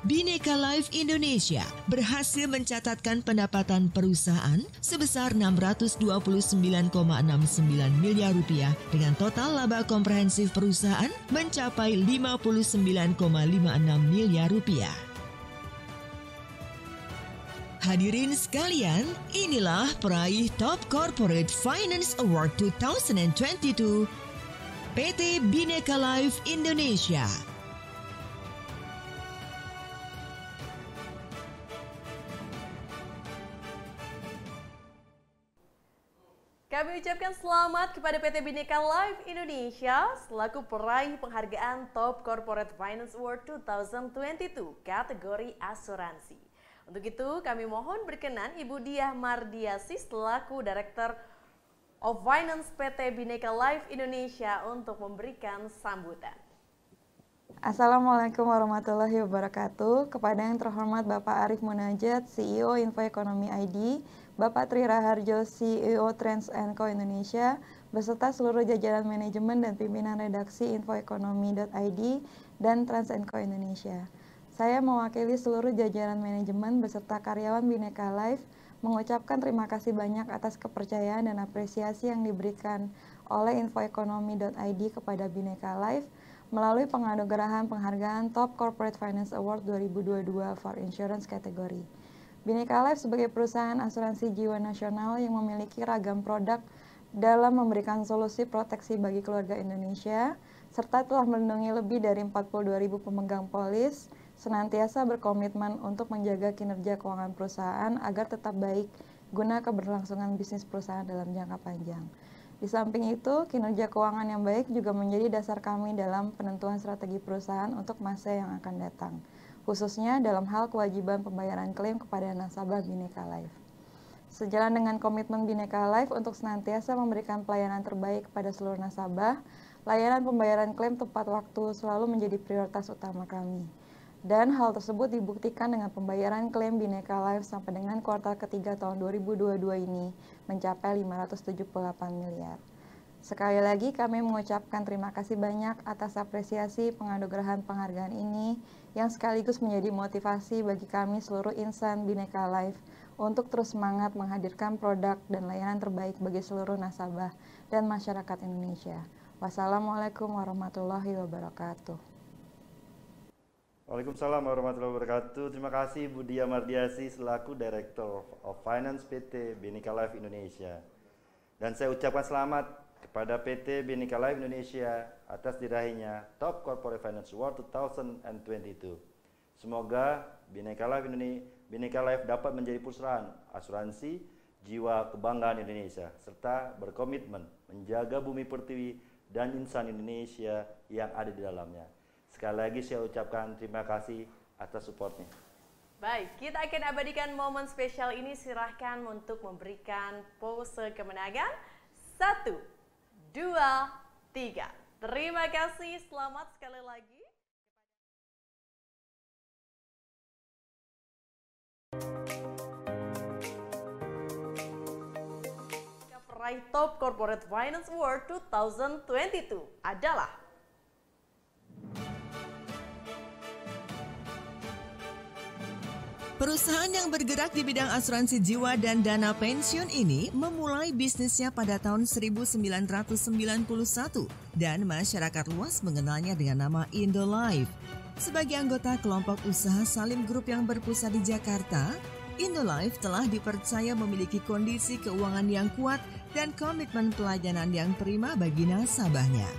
Bhinneka Life Indonesia berhasil mencatatkan pendapatan perusahaan sebesar 629,69 miliar rupiah dengan total laba komprehensif perusahaan mencapai 59,56 miliar rupiah. Hadirin sekalian, inilah peraih Top Corporate Finance Award 2022 PT Bhinneka Life Indonesia. Kami ucapkan selamat kepada PT Bhinneka Life Indonesia selaku peraih penghargaan Top Corporate Finance Award 2022 kategori asuransi. Untuk itu kami mohon berkenan Ibu Diah Mardiasi selaku Director of Finance PT Bhinneka Life Indonesia untuk memberikan sambutan. Assalamualaikum warahmatullahi wabarakatuh. Kepada yang terhormat Bapak Arif Munajat, CEO Info Ekonomi ID, Bapak Tri Raharjo, CEO Trans & Co Indonesia, beserta seluruh jajaran manajemen dan pimpinan redaksi infoekonomi.id dan Trans & Co Indonesia. Saya mewakili seluruh jajaran manajemen beserta karyawan Bhinneka Life mengucapkan terima kasih banyak atas kepercayaan dan apresiasi yang diberikan oleh infoekonomi.id kepada Bhinneka Life melalui penganugerahan penghargaan Top Corporate Finance Award 2022 for Insurance kategori. Bhinneka Life sebagai perusahaan asuransi jiwa nasional yang memiliki ragam produk dalam memberikan solusi proteksi bagi keluarga Indonesia, serta telah melindungi lebih dari 42.000 pemegang polis, senantiasa berkomitmen untuk menjaga kinerja keuangan perusahaan agar tetap baik guna keberlangsungan bisnis perusahaan dalam jangka panjang. Di samping itu, kinerja keuangan yang baik juga menjadi dasar kami dalam penentuan strategi perusahaan untuk masa yang akan datang, khususnya dalam hal kewajiban pembayaran klaim kepada nasabah Bhinneka Life. Sejalan dengan komitmen Bhinneka Life untuk senantiasa memberikan pelayanan terbaik kepada seluruh nasabah, layanan pembayaran klaim tepat waktu selalu menjadi prioritas utama kami. Dan hal tersebut dibuktikan dengan pembayaran klaim Bhinneka Life sampai dengan kuartal ketiga tahun 2022 ini mencapai 578 miliar. Sekali lagi kami mengucapkan terima kasih banyak atas apresiasi penganugerahan penghargaan ini yang sekaligus menjadi motivasi bagi kami seluruh insan Bhinneka Life untuk terus semangat menghadirkan produk dan layanan terbaik bagi seluruh nasabah dan masyarakat Indonesia. Wassalamualaikum warahmatullahi wabarakatuh. Waalaikumsalam warahmatullahi wabarakatuh. Terima kasih Bu Dia Mardiasi selaku Director of Finance PT Bhinneka Life Indonesia. Dan saya ucapkan selamat kepada PT Bhinneka Life Indonesia atas diraihnya Top Corporate Finance Award 2022. Semoga Bhinneka Life dapat menjadi perusahaan asuransi jiwa kebanggaan Indonesia serta berkomitmen menjaga bumi pertiwi dan insan Indonesia yang ada di dalamnya. Sekali lagi saya ucapkan terima kasih atas supportnya. Baik, kita akan abadikan momen spesial ini. Silahkan untuk memberikan pose kemenangan. 1, 2, 3. Terima kasih, selamat sekali lagi. Peraih Top Corporate Finance Award 2022 adalah perusahaan yang bergerak di bidang asuransi jiwa dan dana pensiun ini memulai bisnisnya pada tahun 1991 dan masyarakat luas mengenalnya dengan nama Indolife. Sebagai anggota kelompok usaha Salim Group yang berpusat di Jakarta, Indolife telah dipercaya memiliki kondisi keuangan yang kuat dan komitmen pelayanan yang prima bagi nasabahnya.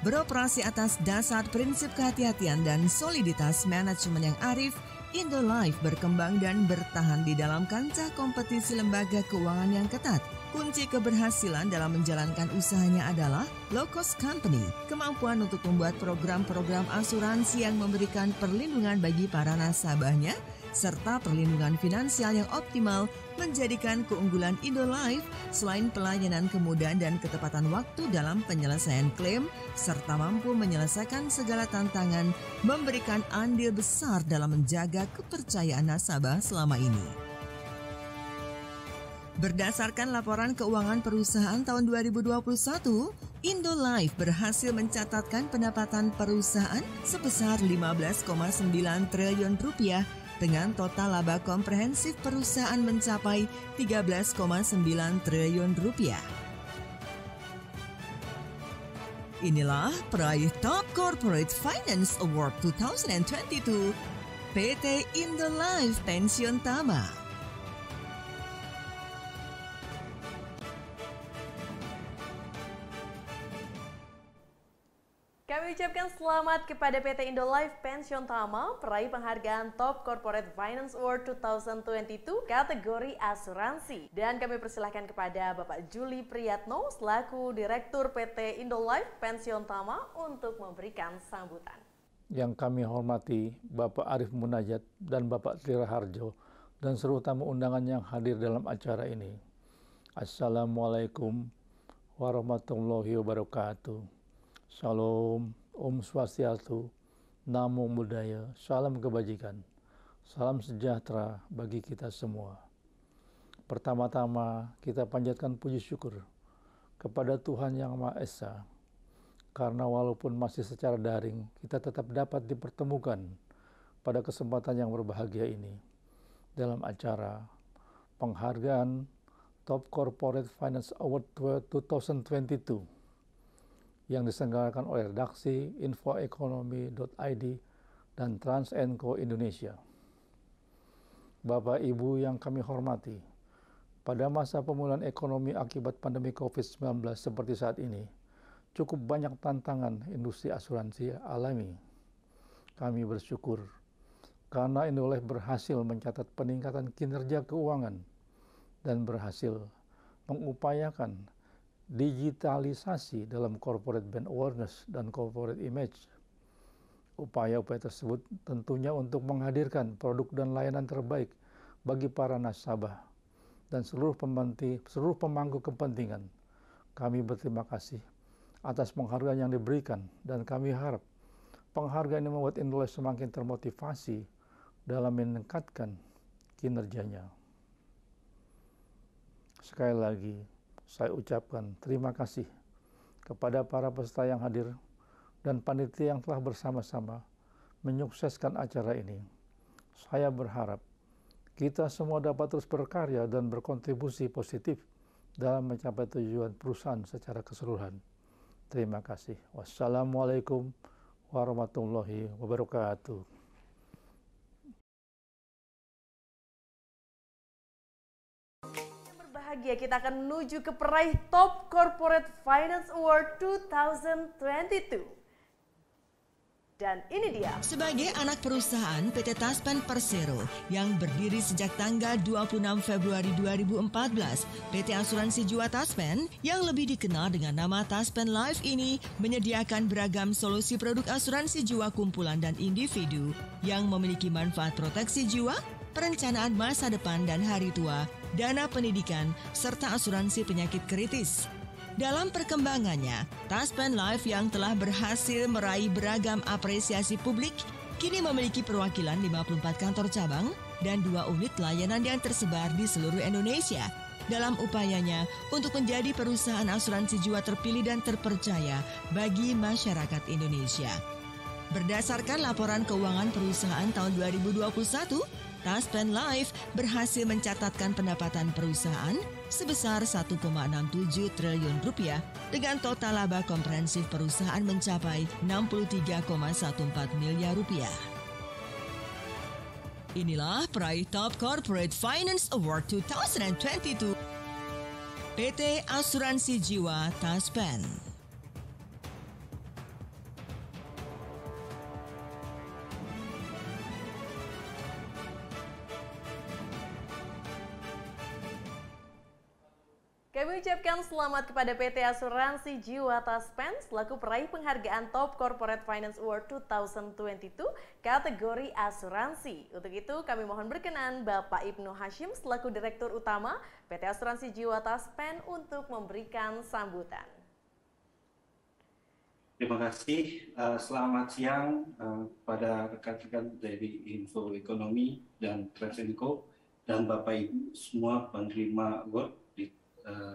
Beroperasi atas dasar prinsip kehati-hatian dan soliditas manajemen yang arif, Indolife berkembang dan bertahan di dalam kancah kompetisi lembaga keuangan yang ketat. Kunci keberhasilan dalam menjalankan usahanya adalah low cost company, kemampuan untuk membuat program-program asuransi yang memberikan perlindungan bagi para nasabahnya, serta perlindungan finansial yang optimal menjadikan keunggulan Indolife selain pelayanan kemudahan dan ketepatan waktu dalam penyelesaian klaim, serta mampu menyelesaikan segala tantangan, memberikan andil besar dalam menjaga kepercayaan nasabah selama ini. Berdasarkan laporan keuangan perusahaan tahun 2021, Indolife berhasil mencatatkan pendapatan perusahaan sebesar 15,9 triliun rupiah dengan total laba komprehensif perusahaan mencapai 13,9 triliun rupiah. Inilah peraih Top Corporate Finance Award 2022 PT Indolife Pensiun Tama. Kami ucapkan selamat kepada PT Indolife Pensiun Tama, peraih penghargaan Top Corporate Finance Award 2022 kategori asuransi. Dan kami persilahkan kepada Bapak Juli Priyatno selaku Direktur PT Indolife Pensiun Tama untuk memberikan sambutan. Yang kami hormati Bapak Arif Munajat dan Bapak Tri Raharjo dan seluruh tamu undangan yang hadir dalam acara ini. Assalamualaikum warahmatullahi wabarakatuh. Shalom, Om Swastiastu, Namo Buddhaya, salam kebajikan, salam sejahtera bagi kita semua. Pertama-tama kita panjatkan puji syukur kepada Tuhan Yang Maha Esa, karena walaupun masih secara daring, kita tetap dapat dipertemukan pada kesempatan yang berbahagia ini dalam acara penghargaan Top Corporate Finance Award 2022 yang diselenggarakan oleh redaksi infoekonomi.id dan Trans&Co Indonesia. Bapak Ibu yang kami hormati, pada masa pemulihan ekonomi akibat pandemi COVID-19 seperti saat ini, cukup banyak tantangan industri asuransi alami. Kami bersyukur karena Indolife berhasil mencatat peningkatan kinerja keuangan dan berhasil mengupayakan digitalisasi dalam corporate brand awareness dan corporate image. Upaya-upaya tersebut tentunya untuk menghadirkan produk dan layanan terbaik bagi para nasabah dan seluruh pemangku kepentingan. Kami berterima kasih atas penghargaan yang diberikan dan kami harap penghargaan ini membuat Indolife semakin termotivasi dalam meningkatkan kinerjanya. Sekali lagi, saya ucapkan terima kasih kepada para peserta yang hadir dan panitia yang telah bersama-sama menyukseskan acara ini. Saya berharap kita semua dapat terus berkarya dan berkontribusi positif dalam mencapai tujuan perusahaan secara keseluruhan. Terima kasih. Wassalamualaikum warahmatullahi wabarakatuh. Berbahagia, kita akan menuju ke peraih Top Corporate Finance Award 2022. Dan ini dia. Sebagai anak perusahaan PT Taspen Persero yang berdiri sejak tanggal 26 Februari 2014, PT Asuransi Jiwa Taspen yang lebih dikenal dengan nama Taspen Life ini menyediakan beragam solusi produk asuransi jiwa kumpulan dan individu yang memiliki manfaat proteksi jiwa, perencanaan masa depan dan hari tua, dana pendidikan, serta asuransi penyakit kritis. Dalam perkembangannya, Taspen Life yang telah berhasil meraih beragam apresiasi publik, kini memiliki perwakilan 54 kantor cabang dan 2 unit layanan yang tersebar di seluruh Indonesia dalam upayanya untuk menjadi perusahaan asuransi jiwa terpilih dan terpercaya bagi masyarakat Indonesia. Berdasarkan laporan keuangan perusahaan tahun 2021, Taspen Life berhasil mencatatkan pendapatan perusahaan sebesar 1,67 triliun rupiah dengan total laba komprehensif perusahaan mencapai 63,14 miliar rupiah. Inilah peraih Top Corporate Finance Award 2022 PT Asuransi Jiwa Taspen. Kami ucapkan selamat kepada PT Asuransi Jiwa Taspen selaku peraih penghargaan Top Corporate Finance Award 2022 kategori asuransi. Untuk itu kami mohon berkenan Bapak Ibnu Hashim selaku Direktur Utama PT Asuransi Jiwa Taspen untuk memberikan sambutan. Terima kasih. Selamat siang pada rekan-rekan dari Info Ekonomi dan Trans&Co dan Bapak Ibu semua penerima award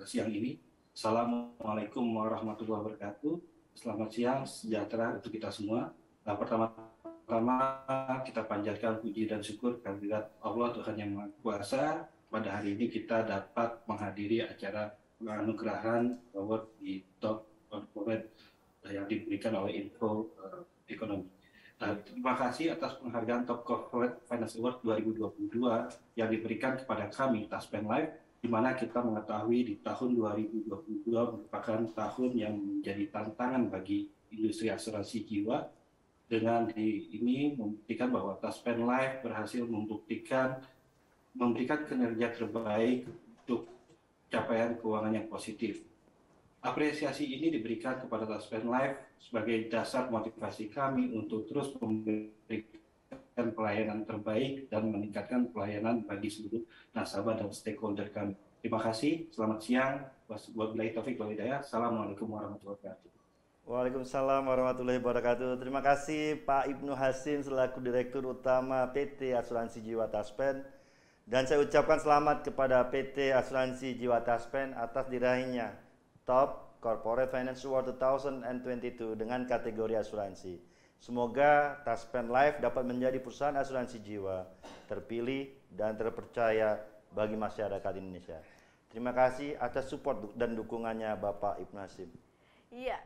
siang ini. Assalamualaikum warahmatullahi wabarakatuh. Selamat siang, sejahtera untuk kita semua. Pertama-tama kita panjatkan puji dan syukur kehadirat Allah Tuhan Yang Maha Kuasa. Pada hari ini kita dapat menghadiri acara penganugerahan award di Top Corporate yang diberikan oleh Info Ekonomi. Terima kasih atas penghargaan Top Corporate Finance Award 2022 yang diberikan kepada kami Taspen Life, di mana kita mengetahui di tahun 2022 merupakan tahun yang menjadi tantangan bagi industri asuransi jiwa. Dengan ini membuktikan bahwa Taspen Life berhasil memberikan kinerja terbaik untuk capaian keuangan yang positif. Apresiasi ini diberikan kepada Taspen Life sebagai dasar motivasi kami untuk terus memberikan pelayanan terbaik dan meningkatkan pelayanan bagi seluruh nasabah dan stakeholder kami. Terima kasih, selamat siang. Wabillahi taufiq wal hidayah. Assalamualaikum warahmatullahi wabarakatuh. Waalaikumsalam warahmatullahi wabarakatuh. Terima kasih Pak Ibnu Hashim selaku Direktur Utama PT Asuransi Jiwa Taspen. Dan saya ucapkan selamat kepada PT Asuransi Jiwa Taspen atas diraihnya Top Corporate Finance Award 2022 dengan kategori asuransi. Semoga Taspen Life dapat menjadi perusahaan asuransi jiwa terpilih dan terpercaya bagi masyarakat Indonesia. Terima kasih atas support dan dukungannya Bapak Ibnu Hashim. Iya.